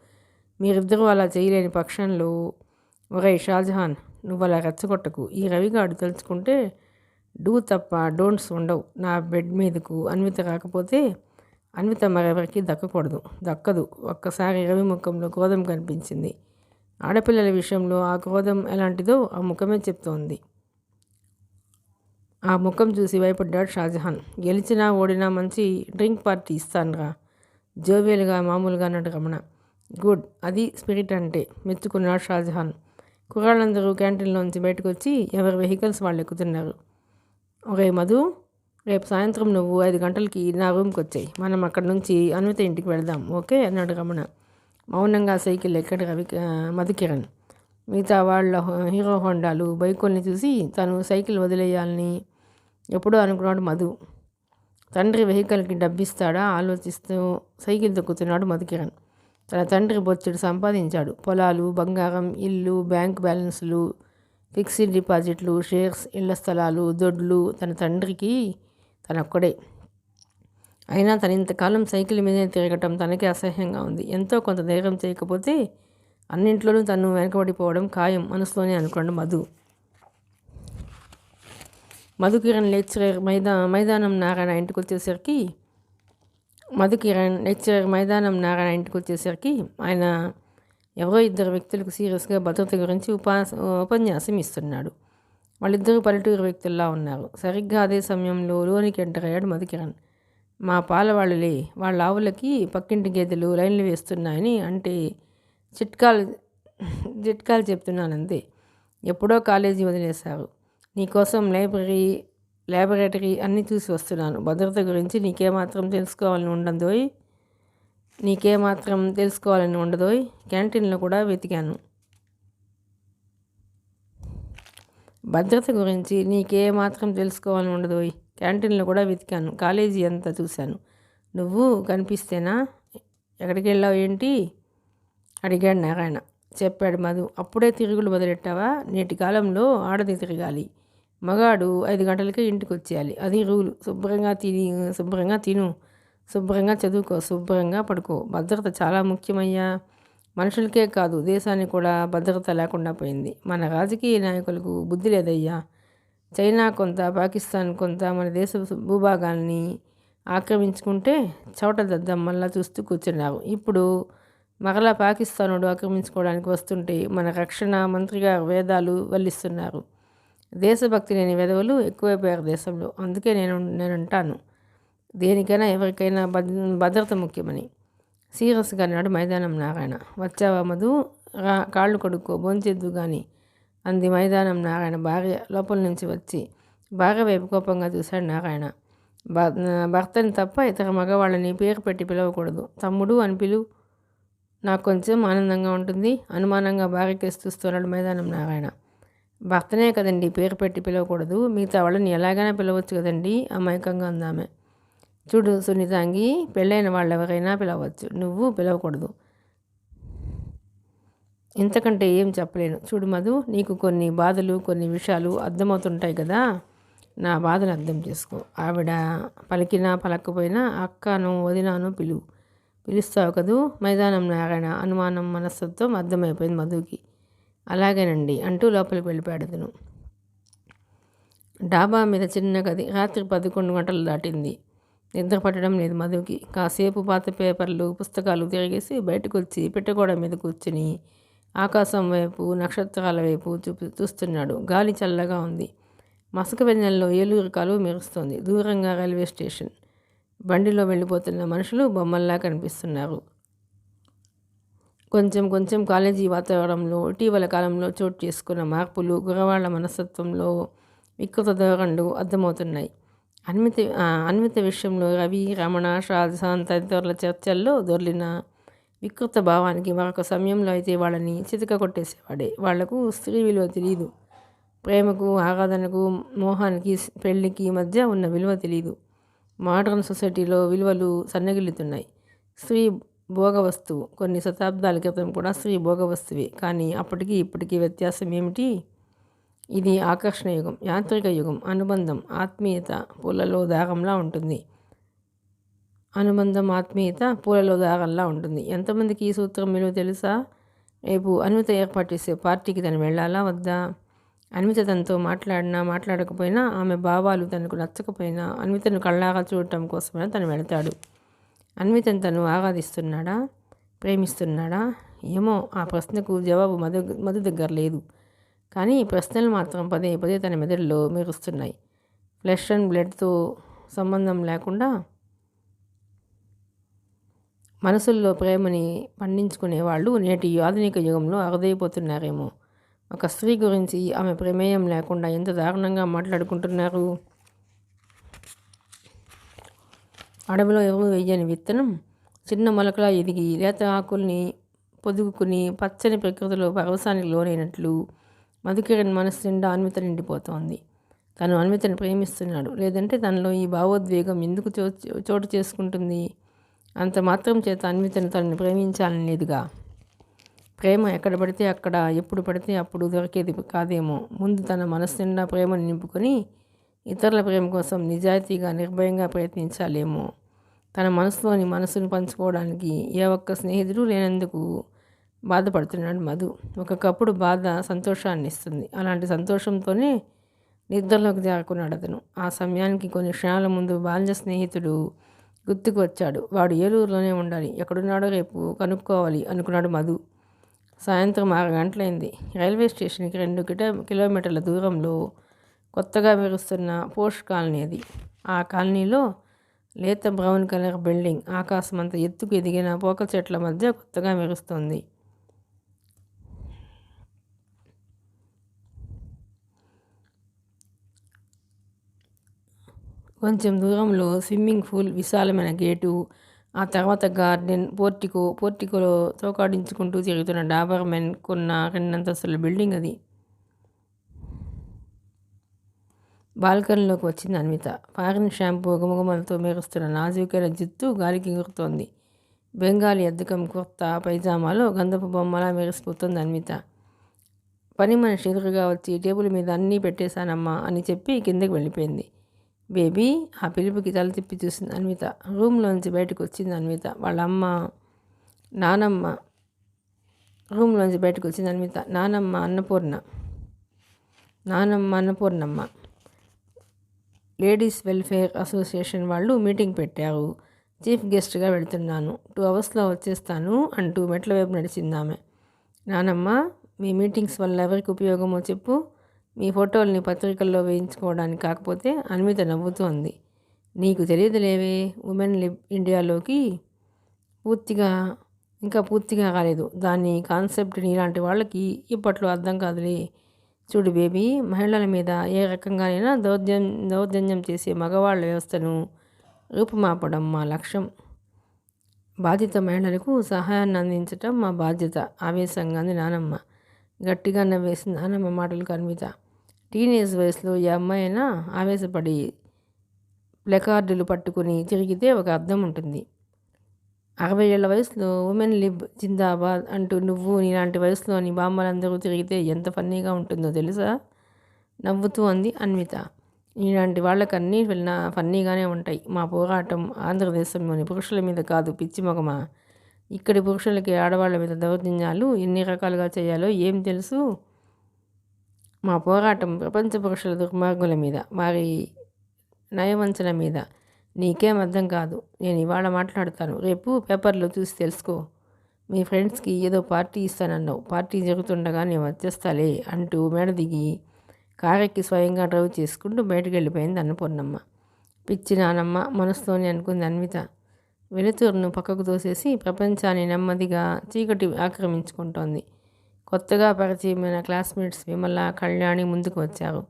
మీరిద్దరూ అలా చేయలేని పక్షంలో, ఒరే షాజహాన్, నువ్వు అలా రెచ్చగొట్టకు. ఈ రవిగాడు తలుచుకుంటే డూ తప్ప డోంట్స్ ఉండవు. నా బెడ్ మీదకు అన్విత రాకపోతే అన్విత మరెవరికి దక్కదు. ఒక్కసారి రవి ముఖంలో క్రోధం కనిపించింది. ఆడపిల్లల విషయంలో ఆ క్రోధం ఎలాంటిదో ఆ ముఖమే చెప్తోంది. ఆ ముఖం చూసి భయపడ్డాడు షాజహాన్. గెలిచినా ఓడినా మంచి డ్రింక్ పార్టీ ఇస్తానురా, జోవియల్గా మామూలుగా అన్నాడు రమణ. గుడ్, అది స్పిరిట్ అంటే మెచ్చుకున్నాడు షాజహాన్. కుర్రాళ్ళందరూ క్యాంటీన్లోంచి బయటకు వచ్చి ఎవరి వెహికల్స్ వాళ్ళు ఎక్కుతున్నారు. ఒరే మధు, రేపు సాయంత్రం నువ్వు 5 గంటలకి నా రూమ్కి వచ్చాయి. మనం అక్కడి నుంచి అన్విత ఇంటికి వెళదాం, ఓకే అన్నాడు రమణ. మౌనంగా సైకిల్ ఎక్కడి మధుకిరణ్. మిగతా వాళ్ళ హీరో హోండాలు బైకుల్ని చూసి తను సైకిల్ వదిలేయాలని ఎప్పుడో అనుకున్నాడు మధు. తండ్రి వెహికల్కి డబ్బిస్తాడా ఆలోచిస్తూ సైకిల్ తొక్కుతున్నాడు మధుకిరణ్. తన తండ్రి బొచ్చెడు సంపాదించాడు. పొలాలు, బంగారం, ఇల్లు, బ్యాంక్ బ్యాలెన్సులు, ఫిక్స్డ్ డిపాజిట్లు, షేర్స్, ఇళ్ల స్థలాలు, దొడ్లు. తన తండ్రికి తనొక్కడే. అయినా తను ఇంతకాలం సైకిల్ మీదే తిరగటం తనకే అసహ్యంగా ఉంది. ఎంతో కొంత ధైర్యం చేయకపోతే అన్నింట్లోనూ తను వెనకబడిపోవడం ఖాయం మనసులోనే అనుకున్నాడు మధు. మధుకిరణ్ లెక్చరర్ మైదానం నారాయణ ఇంటికి వచ్చేసరికి ఆయన ఎవరో 2 వ్యక్తులకు సీరియస్గా భద్రత గురించి ఉపన్యాసం ఇస్తున్నాడు. వాళ్ళిద్దరూ పల్లెటూరు వ్యక్తుల్లా ఉన్నారు. సరిగ్గా అదే సమయంలో లోనికి ఎంటర్ అయ్యాడు మధుకిరణ్. మా పాలవాళ్ళులే, వాళ్ళ ఆవులకి పక్కింటి గేదెలు లైన్లు వేస్తున్నాయని అంటే చిట్కాలు చెప్తున్నానంతే. ఎప్పుడో కాలేజీ వదిలేశారు. నీకోసం ల్యాబొరేటరీ అన్నీ చూసి వస్తున్నాను. భద్రత గురించి నీకేమాత్రం తెలుసుకోవాలని ఉండదోయ్. క్యాంటీన్లో కూడా వెతికాను. భద్రత గురించి నీకేమాత్రం తెలుసుకోవాలని ఉండదోయ్. క్యాంటీన్లో కూడా వెతికాను. కాలేజీ అంతా చూశాను. నువ్వు కనిపిస్తేనా? ఎక్కడికి వెళ్ళావు ఏంటి అడిగాడు నారాయణ. చెప్పాడు మధు. అప్పుడే తిరుగులు మొదలెట్టావా? నేటి కాలంలో ఆడది తిరగాలి, మగాడు 5 గంటలకే ఇంటికి వచ్చేయాలి, అది రూలు. శుభ్రంగా తిను, శుభ్రంగా చదువుకో, శుభ్రంగా పడుకో. భద్రత చాలా ముఖ్యమయ్యా. మనుషులకే కాదు, దేశానికి కూడా భద్రత లేకుండా పోయింది. మన రాజకీయ నాయకులకు బుద్ధి లేదయ్యా. చైనా కొంత, పాకిస్తాన్ కొంత మన దేశ భూభాగాల్ని ఆక్రమించుకుంటే చవట దద్దమ్మల్లా చూస్తూ కూర్చున్నారు. ఇప్పుడు మరలా పాకిస్తానుడు ఆక్రమించుకోవడానికి వస్తుంటే మన రక్షణ మంత్రిగా వేదాలు వల్లిస్తున్నారు. దేశభక్తి లేని వెధవలు ఎక్కువైపోయారు దేశంలో. అందుకే నేనంటాను, దేనికైనా ఎవరికైనా భద్రత ముఖ్యమని. సీరియస్గా అన్నాడు మైదానం నారాయణ. వచ్చావా మధు, కాళ్ళు కడుక్కో, భోంచేద్దు కానీ అంది మైదానం నారాయణ భార్య లోపల నుంచి వచ్చి. భార్య వైపు కోపంగా చూశాడు నారాయణ. భర్తని తప్ప ఇతర మగవాళ్ళని పేరు పెట్టి పిలవకూడదు. తమ్ముడు అని పిలువు, నాకు కొంచెం ఆనందంగా ఉంటుంది. అనుమానంగా భార్యకేసి చూస్తున్నాడు మైదానం నారాయణ. భర్తనే కదండి పేరు పెట్టి పిలవకూడదు, మిగతా వాళ్ళని ఎలాగైనా పిలవచ్చు కదండి అమాయకంగా అందామె. చూడు సునీతాంగి, పెళ్ళైన వాళ్ళు ఎవరైనా పిలవచ్చు, నువ్వు పిలవకూడదు. ఇంతకంటే ఏం చెప్పలేను. చూడు మధు, నీకు కొన్ని బాధలు కొన్ని విషయాలు అర్థమవుతుంటాయి కదా, నా బాధను అర్థం చేసుకో. ఆవిడ పలికినా పలకపోయినా అక్కను వదినాను పిలుస్తావు కదూ. మైదానం నారాయణ అనుమానం మనస్తత్వం అర్థమైపోయింది మధుకి. అలాగేనండి అంటూ లోపలికి వెళ్ళిపోయాడు అతను. డాబా మీద చిన్న గది. రాత్రి 11 గంటలు దాటింది. నిద్ర పట్టడం లేదు మధుకి. కాసేపు పాత పేపర్లు పుస్తకాలు తిరిగేసి బయటకు వచ్చి పెట్టగోడ మీద కూర్చుని ఆకాశం వైపు నక్షత్రాల వైపు చూస్తున్నాడు. గాలి చల్లగా ఉంది. మసక వెన్నెల్లో ఏలూరు కాలువ మెరుస్తోంది. దూరంగా రైల్వే స్టేషన్. బండిలో వెళ్ళిపోతున్న మనుషులు బొమ్మల్లా కనిపిస్తున్నారు. కొంచెం కాలేజీ వాతావరణంలో ఇటీవల కాలంలో చోటు చేసుకున్న మార్పులు, గురవాళ్ల మనస్తత్వంలో వికృత ధోరణులు అర్థమవుతున్నాయి. అన్విత విషయంలో రవి, రమణ, షాజహాన్ తదితరుల చర్చల్లో దొర్లిన వికృత భావానికి మరొక సమయంలో అయితే వాళ్ళని చితక కొట్టేసేవాడే. వాళ్లకు స్త్రీ విలువ తెలియదు. ప్రేమకు, ఆరాధనకు, మోహానికి, పెళ్లికి మధ్య ఉన్న విలువ తెలియదు. మోడర్న్ సొసైటీలో విలువలు సన్నగిల్లుతున్నాయి. స్త్రీ భోగ వస్తువు. కొన్ని శతాబ్దాల క్రితం కూడా స్త్రీ భోగ వస్తువే. కానీ అప్పటికి ఇప్పటికీ వ్యత్యాసం ఏమిటి? ఇది ఆకర్షణ యుగం, యాంత్రిక యుగం. అనుబంధం, ఆత్మీయత పూలలో దారంలా ఉంటుంది. ఎంతమందికి ఈ సూత్రం విలువ తెలుసా? రేపు అన్విత ఏర్పాటు చేసే పార్టీకి తను వెళ్ళాలా వద్దా? అన్విత తనతో మాట్లాడకపోయినా, ఆమె భావాలు తనకు నచ్చకపోయినా అన్వితను కళ్ళారా చూడటం కోసమైనా తను వెళతాడు. అన్వితను తను ఆరాధిస్తున్నాడా, ప్రేమిస్తున్నాడా? ఏమో, ఆ ప్రశ్నకు జవాబు మధు దగ్గర లేదు. కానీ ప్రశ్నలు మాత్రం పదే పదే తన మెదడులో మెరుస్తున్నాయి. ఫ్లెష్ అండ్ బ్లడ్తో సంబంధం లేకుండా మనసుల్లో ప్రేమని పండించుకునే వాళ్ళు నేటి ఆధునిక యుగంలో అరుదైపోతున్నారేమో. ఒక స్త్రీ గురించి ఆమె ప్రమేయం లేకుండా ఎంత దారుణంగా మాట్లాడుకుంటున్నారు. అడవిలో ఎవరు వెయ్యని విత్తనం చిన్న మొలకలా ఎదిగి లేత ఆకుల్ని పొదుగుకుని పచ్చని ప్రకృతిలో పరవశానికి లోనైనట్లు మధుకిరణ్ మనసు నిండా అన్విత నిండిపోతోంది. తను అన్వితను ప్రేమిస్తున్నాడు. లేదంటే తనలో ఈ భావోద్వేగం ఎందుకు చోటు చేసుకుంటుంది? అంత మాత్రం చేత అన్వితను తనని ప్రేమించాలని లేదుగా. ప్రేమ ఎక్కడ పడితే అక్కడ, ఎప్పుడు పడితే అప్పుడు దొరికేది కాదేమో. ముందు తన మనసు నిండా ప్రేమను నింపుకొని ఇతరుల ప్రేమ కోసం నిజాయితీగా, నిర్భయంగా ప్రయత్నించాలేమో. తన మనసును పంచుకోవడానికి ఏ ఒక్క స్నేహితుడు లేనందుకు బాధపడుతున్నాడు మధు. ఒకప్పుడు బాధ సంతోషాన్ని ఇస్తుంది. అలాంటి సంతోషంతోనే నిద్రలోకి జారుకున్నాడు అతను. ఆ సమయానికి కొన్ని క్షణాల ముందు బాల్య స్నేహితుడు గుర్తుకు వచ్చాడు. వాడు ఏలూరులోనే ఉండాలి. ఎక్కడున్నాడో రేపు కనుక్కోవాలి అనుకున్నాడు మధు. సాయంత్రం 6 గంటలైంది. రైల్వే స్టేషన్కి 2 కిలోమీటర్ల దూరంలో కొత్తగా మెరుస్తున్న పోస్ట్ కాలనీ అది. ఆ కాలనీలో లేత బ్రౌన్ కలర్ బిల్డింగ్ ఆకాశమంత ఎత్తుకు ఎదిగిన పోక చెట్ల మధ్య కొత్తగా మెరుస్తోంది. కొంచెం దూరంలో స్విమ్మింగ్ పూల్, విశాలమైన గేటు, ఆ తర్వాత గార్డెన్, పోర్టికోలో తోకాడించుకుంటూ తిరుగుతున్న డాబర్ మెన్ కొన్న 2 అంతస్తుల బిల్డింగ్ అది. బాల్కనీలోకి వచ్చింది అన్విత. ఫారిన్ షాంపూ గుమగుమలతో మెరుస్తున్న నాజూకైన జుత్తు గాలికి ఎగురుతోంది. బెంగాలీ అద్దకం కుర్తా పైజామాలో గంధపు బొమ్మలా మెరిసిపోతుంది అన్విత. పని మనిషి ఎదురుగా వచ్చి టేబుల్ మీద అన్నీ పెట్టేశానమ్మా అని చెప్పి కిందకి వెళ్ళిపోయింది. బేబీ, ఆ పిలుపుకి తల తిప్పి చూసింది అన్విత. రూమ్లోంచి బయటకు వచ్చింది అన్విత. వాళ్ళ అమ్మ నానమ్మ రూమ్లోంచి బయటకు వచ్చింది అన్విత. నానమ్మ అన్నపూర్ణమ్మ లేడీస్ వెల్ఫేర్ అసోసియేషన్ వాళ్ళు మీటింగ్ పెట్టారు. చీఫ్ గెస్ట్గా వెళ్తున్నాను. 2 అవర్స్లో వచ్చేస్తాను అంటూ మెట్ల వైపు నడిచింది ఆమె. నానమ్మ, మీ మీటింగ్స్ వల్ల ఎవరికి ఉపయోగమో చెప్పు. మీ ఫోటోల్ని పత్రికల్లో వేయించుకోవడానికి కాకపోతే అన్విత నవ్వుతూ అంది. నీకు తెలియదులేవే, ఉమెన్ లిబ్ ఇండియాలోకి పూర్తిగా రాలేదు. దాని కాన్సెప్ట్ నీలాంటి వాళ్ళకి ఇప్పట్లో అర్థం కాదులే. చూడు బేబీ, మహిళల మీద ఏ రకంగానైనా దౌర్జన్యం చేసే మగవాళ్ళ వ్యవస్థను రూపుమాపడం మా లక్ష్యం. బాధిత మహిళలకు సహాయాన్ని అందించటం మా బాధ్యత, ఆవేశంగా అంది నానమ్మ. గట్టిగా నవ్వేసింది నానమ్మ మాటలకు అన్విత. టీనేజ్ వయసులో ఏ అమ్మాయినా ఆవేశపడి ప్లకార్డులు పట్టుకుని తిరిగితే ఒక అర్థం ఉంటుంది. 60 ఏళ్ల వయసులో ఉమెన్ లిబ్ జిందాబాద్ అంటూ నువ్వు నీలాంటి వయసులోని బామ్మలందరూ తిరిగితే ఎంత ఫన్నీగా ఉంటుందో తెలుసా? నవ్వుతూ అంది అన్విత. నీలాంటి వాళ్ళకన్నీ ఫన్నీగానే ఉంటాయి. మా పోరాటం ఆంధ్రదేశంలోని పురుషుల మీద కాదు పిచ్చి మొగమా. ఇక్కడి పురుషులకి ఆడవాళ్ళ మీద దౌర్జన్యాలు ఎన్ని రకాలుగా చేయాలో ఏం తెలుసు? మా పోరాటం ప్రపంచ పురుషుల దుర్మార్గుల మీద, వారి నయవంచన మీద. నీకేం అర్థం కాదు. నేను ఇవాళ మాట్లాడతాను, రేపు పేపర్లో చూసి తెలుసుకో. మీ ఫ్రెండ్స్కి ఏదో పార్టీ ఇస్తానన్నావు, పార్టీ జరుగుతుండగా నేను వచ్చేస్తాలే అంటూ మేడ దిగి కారెక్కి స్వయంగా డ్రైవ్ చేసుకుంటూ బయటకు వెళ్ళిపోయింది అన్నపూర్ణమ్మ. పిచ్చి నానమ్మ మనసుతోనే అనుకుంది అన్విత. వెలుతురును పక్కకు తోసేసి ప్రపంచాన్ని నెమ్మదిగా చీకటి ఆక్రమించుకుంటోంది. కొత్తగా పరిచయమైన క్లాస్మేట్స్ విమల, కళ్యాణి ముందుకు వచ్చారు.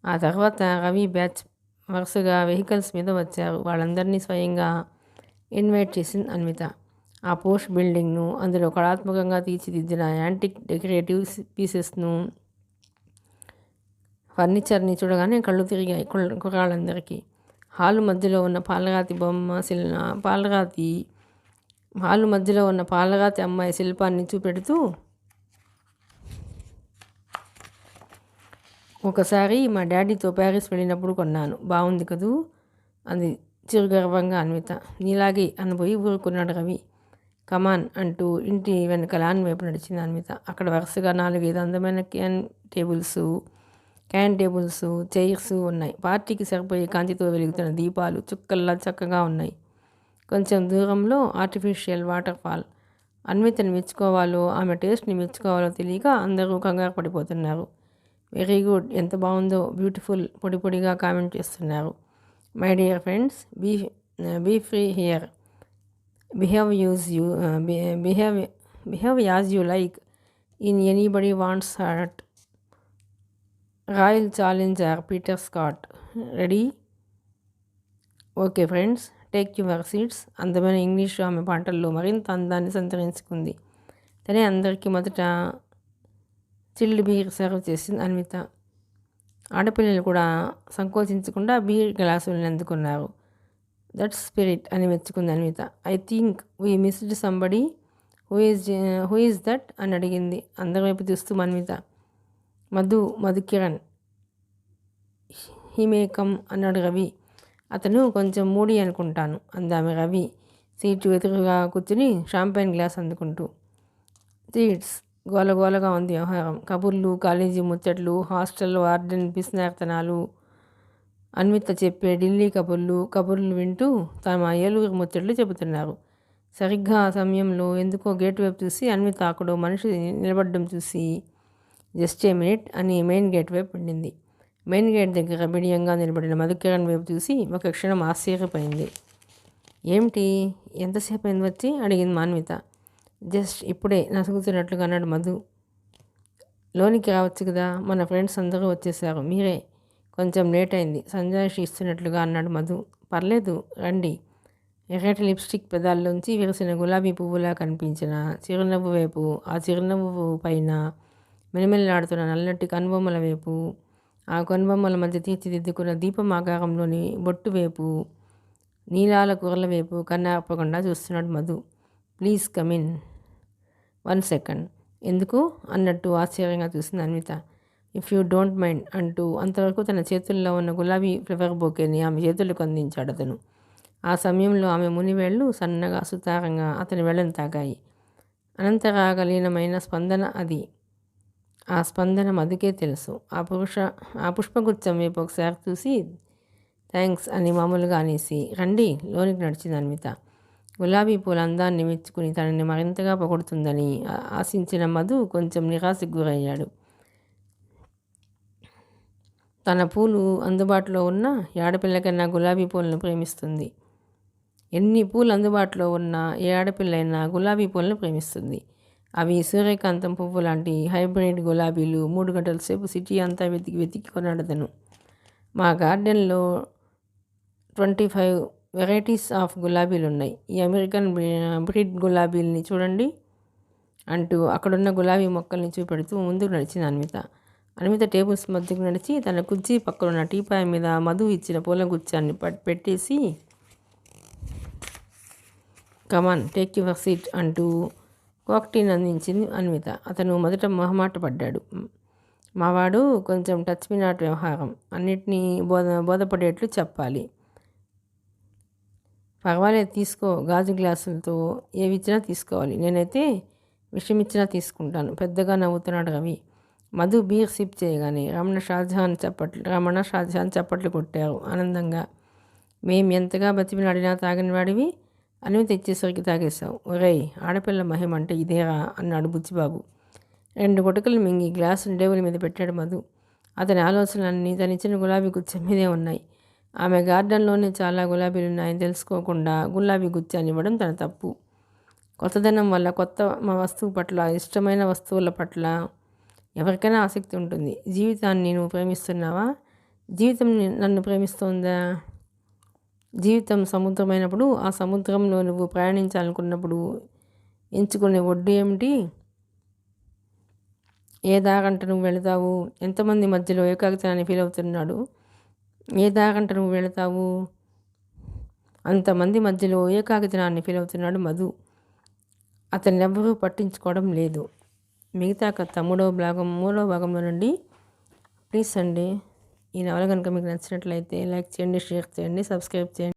ఆ తర్వాత రవి బ్యాచ్ వరుసగా వెహికల్స్ మీద వచ్చారు. వాళ్ళందరినీ స్వయంగా ఇన్వైట్ చేసింది అన్విత. ఆ పోష్ బిల్డింగ్ను, అందులో కళాత్మకంగా తీర్చిదిద్దిన యాంటిక్ డెకరేటివ్ పీసెస్ను, ఫర్నిచర్ని చూడగానే కళ్ళు తిరిగాయి కుర్రాళ్ళందరికీ. హాలు మధ్యలో ఉన్న పాలరాతి అమ్మాయి శిల్పాన్ని చూపెడుతూ, ఒకసారి మా డాడీతో ప్యారిస్ వెళ్ళినప్పుడు కొన్నాను, బాగుంది కదూ అంది చిరుగర్వంగా అన్విత. నీలాగే అనబోయి ఊరుకున్నాడు రవి. కమాన్ అంటూ ఇంటి వెనక లాన్ వైపు నడిచింది అన్విత. అక్కడ వరుసగా 4-5 అందమైన క్యాన్ టేబుల్స్, చైర్స్ ఉన్నాయి. పార్టీకి సరిపోయే కాంతితో వెలుగుతున్న దీపాలు చుక్కల్లా చక్కగా ఉన్నాయి. కొంచెం దూరంలో ఆర్టిఫిషియల్ వాటర్ ఫాల్. అన్వితని మెచ్చుకోవాలో ఆమె టేస్ట్ని మెచ్చుకోవాలో తెలియక అందరూ కంగారు పడిపోతున్నారు. వెరీ గుడ్, ఎంత బాగుందో, బ్యూటిఫుల్ పొడిగా కామెంట్ చేస్తున్నారు. My dear friends, be free here, behave as you like, in anybody wants hurt. Royal challenger Peter Scott. Ready? Okay friends, take your seats. అందమైన ఇంగ్లీషు ఆమె పాటల్లో మరింత అందాన్ని సంతరించుకుంది. తనే అందరికీ మొదట చిల్డ్ బీర్ సర్వ్ చేసింది అన్విత. ఆడపిల్లలు కూడా సంకోచించకుండా బీర్ గ్లాసులను అందుకున్నారు. దట్స్ స్పిరిట్ అని మెచ్చుకుంది Anvita. I think we missed somebody. Who is that అని అడిగింది అందరి వైపు చూస్తూ అన్విత. మధుకిరణ్. హిమే కమ్ అన్నాడు రవి. అతను కొంచెం మూడీ అనుకుంటాను అందామె రవి సీటు ఎదురుగా కూర్చుని షాంపైన్ గ్లాస్ అందుకుంటూ. సీట్స్. గోలగోలగా ఉంది వ్యవహారం. కబుర్లు, కాలేజీ ముచ్చట్లు, హాస్టల్ వార్డెన్ పిసినార్తనాలు. అన్విత చెప్పే ఢిల్లీ కబుర్లు వింటూ తమ ఏలూరు ముచ్చట్లు చెబుతున్నారు. సరిగ్గా ఆ సమయంలో ఎందుకో గేట్ వైపు చూసి అన్విత అక్కడో మనిషి నిలబడడం చూసి జస్ట్ ఏ మినిట్ అని మెయిన్ గేట్ వైపు ఉండింది. మెయిన్ గేట్ దగ్గర బిడియంగా నిలబడిన మధుకిరణ్ వైపు చూసి ఒక క్షణం ఆశ్చర్యపోయింది. ఏమిటి, ఎంతసేపు అయింది వచ్చి అడిగింది మాన్విత. జస్ట్ ఇప్పుడే నసుగుతున్నట్లుగా అన్నాడు మధు. లోనికి రావచ్చు కదా, మన ఫ్రెండ్స్ అందరూ వచ్చేసారు, మీరే కొంచెం లేట్ అయింది సంజాయిషి ఇస్తున్నట్లుగా అన్నాడు మధు. పర్లేదు రండి. ఎర్రటి లిప్స్టిక్ పెదాల్లోంచి విరిసిన గులాబీ పువ్వులా కనిపించిన చిరునవ్వు వైపు, ఆ చిరునవ్వు పైన మెలిమెల్లాడుతున్న నల్లటి కనుబొమ్మల వైపు, ఆ కనుబొమ్మల మధ్య తీర్చిదిద్దుకున్న దీపం ఆకారంలోని బొట్టు వైపు, నీలాల కూరల వైపు కన్నార్పకుండా చూస్తున్నాడు మధు. Please come in. 1 సెకండ్. ఎందుకు అన్నట్టు ఆశ్చర్యంగా చూసింది Anvitha. If you don't mind అంటూ అంతవరకు తన చేతుల్లో ఉన్న గులాబీ ఫ్లవర్ బొకేని ఆమె చేతులకు అందించాడు అతను. ఆ సమయంలో ఆమె మునివేళ్లు సన్నగా సుతారంగా అతని వేళ్ళను తాకాయి. అనంతరాగలీనమైన స్పందన అది. ఆ స్పందన మధుకే తెలుసు. ఆ పుష్పగుచ్చం వైపు ఒకసారి చూసి థ్యాంక్స్ అని మామూలుగా అనేసి రండి లోనికి నడిచింది అన్విత. గులాబీ పూల అందాన్ని మెచ్చుకుని తనని మరింతగా పొగుడుతుందని ఆశించిన మధు కొంచెం నిరాశకు గురయ్యాడు. తన పూలు అందుబాటులో ఉన్న ఏ ఆడపిల్లకైనా గులాబీ పూలను ప్రేమిస్తుంది. ఎన్ని పూలు అందుబాటులో ఉన్నా ఏ ఆడపిల్లైనా గులాబీ పూలను ప్రేమిస్తుంది. అవి సూర్యకాంతం పువ్వు లాంటి హైబ్రిడ్ గులాబీలు 3 గంటల సేపు సిటీ అంతా వెతికి కొనాడదను. మా గార్డెన్లో 25 వెరైటీస్ ఆఫ్ గులాబీలు ఉన్నాయి. ఈ అమెరికన్ బ్రీడ్ గులాబీలని చూడండి అంటూ అక్కడున్న గులాబీ మొక్కల్ని చూపెడుతూ ముందుకు నడిచింది అన్విత టేబుల్స్ మధ్యకు నడిచి తన కుర్చీ పక్కనున్న టీపాయ్ మీద మధు ఇచ్చిన పూల గుచ్చాన్ని పెట్టేసి కమాన్ టేక్ యువర్ సీట్ అంటూ కాక్టీని అందించింది అన్విత. అతను మొదట మొహమాట పడ్డాడు. మావాడు కొంచెం టచ్ మీ నాట్ వ్యవహారం, అన్నిటినీ బోధపడేట్లు చెప్పాలి. పర్వాలేదు తీసుకో, గాజు గ్లాసులతో ఏవిచ్చినా తీసుకోవాలి, నేనైతే విషయం ఇచ్చినా తీసుకుంటాను పెద్దగా నవ్వుతున్నాడు రవి. మధు బీర్ సిప్ చేయగానే రమణ షాజహాన్ చప్పట్లు కొట్టారు ఆనందంగా. మేం ఎంతగా బతిమిలాడినా తాగిన వాడివి, అన్విత ఇచ్చేసరికి తాగేశావు. ఒరేయ్, ఆడపిల్ల మహిమ అంటే ఇదేరా అన్నాడు బుచ్చిబాబు. 2 గుటకలు మింగి గ్లాసును టేబుల్ మీద పెట్టాడు మధు. అతని ఆలోచనలన్నీ తనిచ్చిన గులాబీ గుచ్చం మీదే ఉన్నాయి. ఆమె గార్డెన్లోనే చాలా గులాబీలున్నాయని తెలుసుకోకుండా గులాబీ గుచ్చాన్ని ఇవ్వడం తన తప్పు. కొత్తదనం వల్ల కొత్త వస్తువు పట్ల, ఇష్టమైన వస్తువుల పట్ల ఎవరికైనా ఆసక్తి ఉంటుంది. జీవితాన్ని నువ్వు ప్రేమిస్తున్నావా? జీవితం నన్ను ప్రేమిస్తోందా? జీవితం సముద్రమైనప్పుడు, ఆ సముద్రంలో నువ్వు ప్రయాణించాలనుకున్నప్పుడు ఎంచుకునే ఒడ్డు ఏమిటి? ఏ దారంట నువ్వు వెళతావు? ఎంతమంది మధ్యలో ఏకాకితనాన్ని ఫీల్ అవుతున్నాడు? ఏ దారంట నువ్వు వెళతావు? అంతమంది మధ్యలో ఏకాకితనాన్ని ఫీల్ అవుతున్నాడు మధు. అతన్ని ఎవ్వరూ పట్టించుకోవడం లేదు. మిగతా కథ మూడవ భాగంలో నుండి. ప్లీజ్ అండి, ఈ నవల కనుక మీకు నచ్చినట్లయితే లైక్ చేయండి, షేర్ చేయండి, సబ్స్క్రైబ్ చేయండి.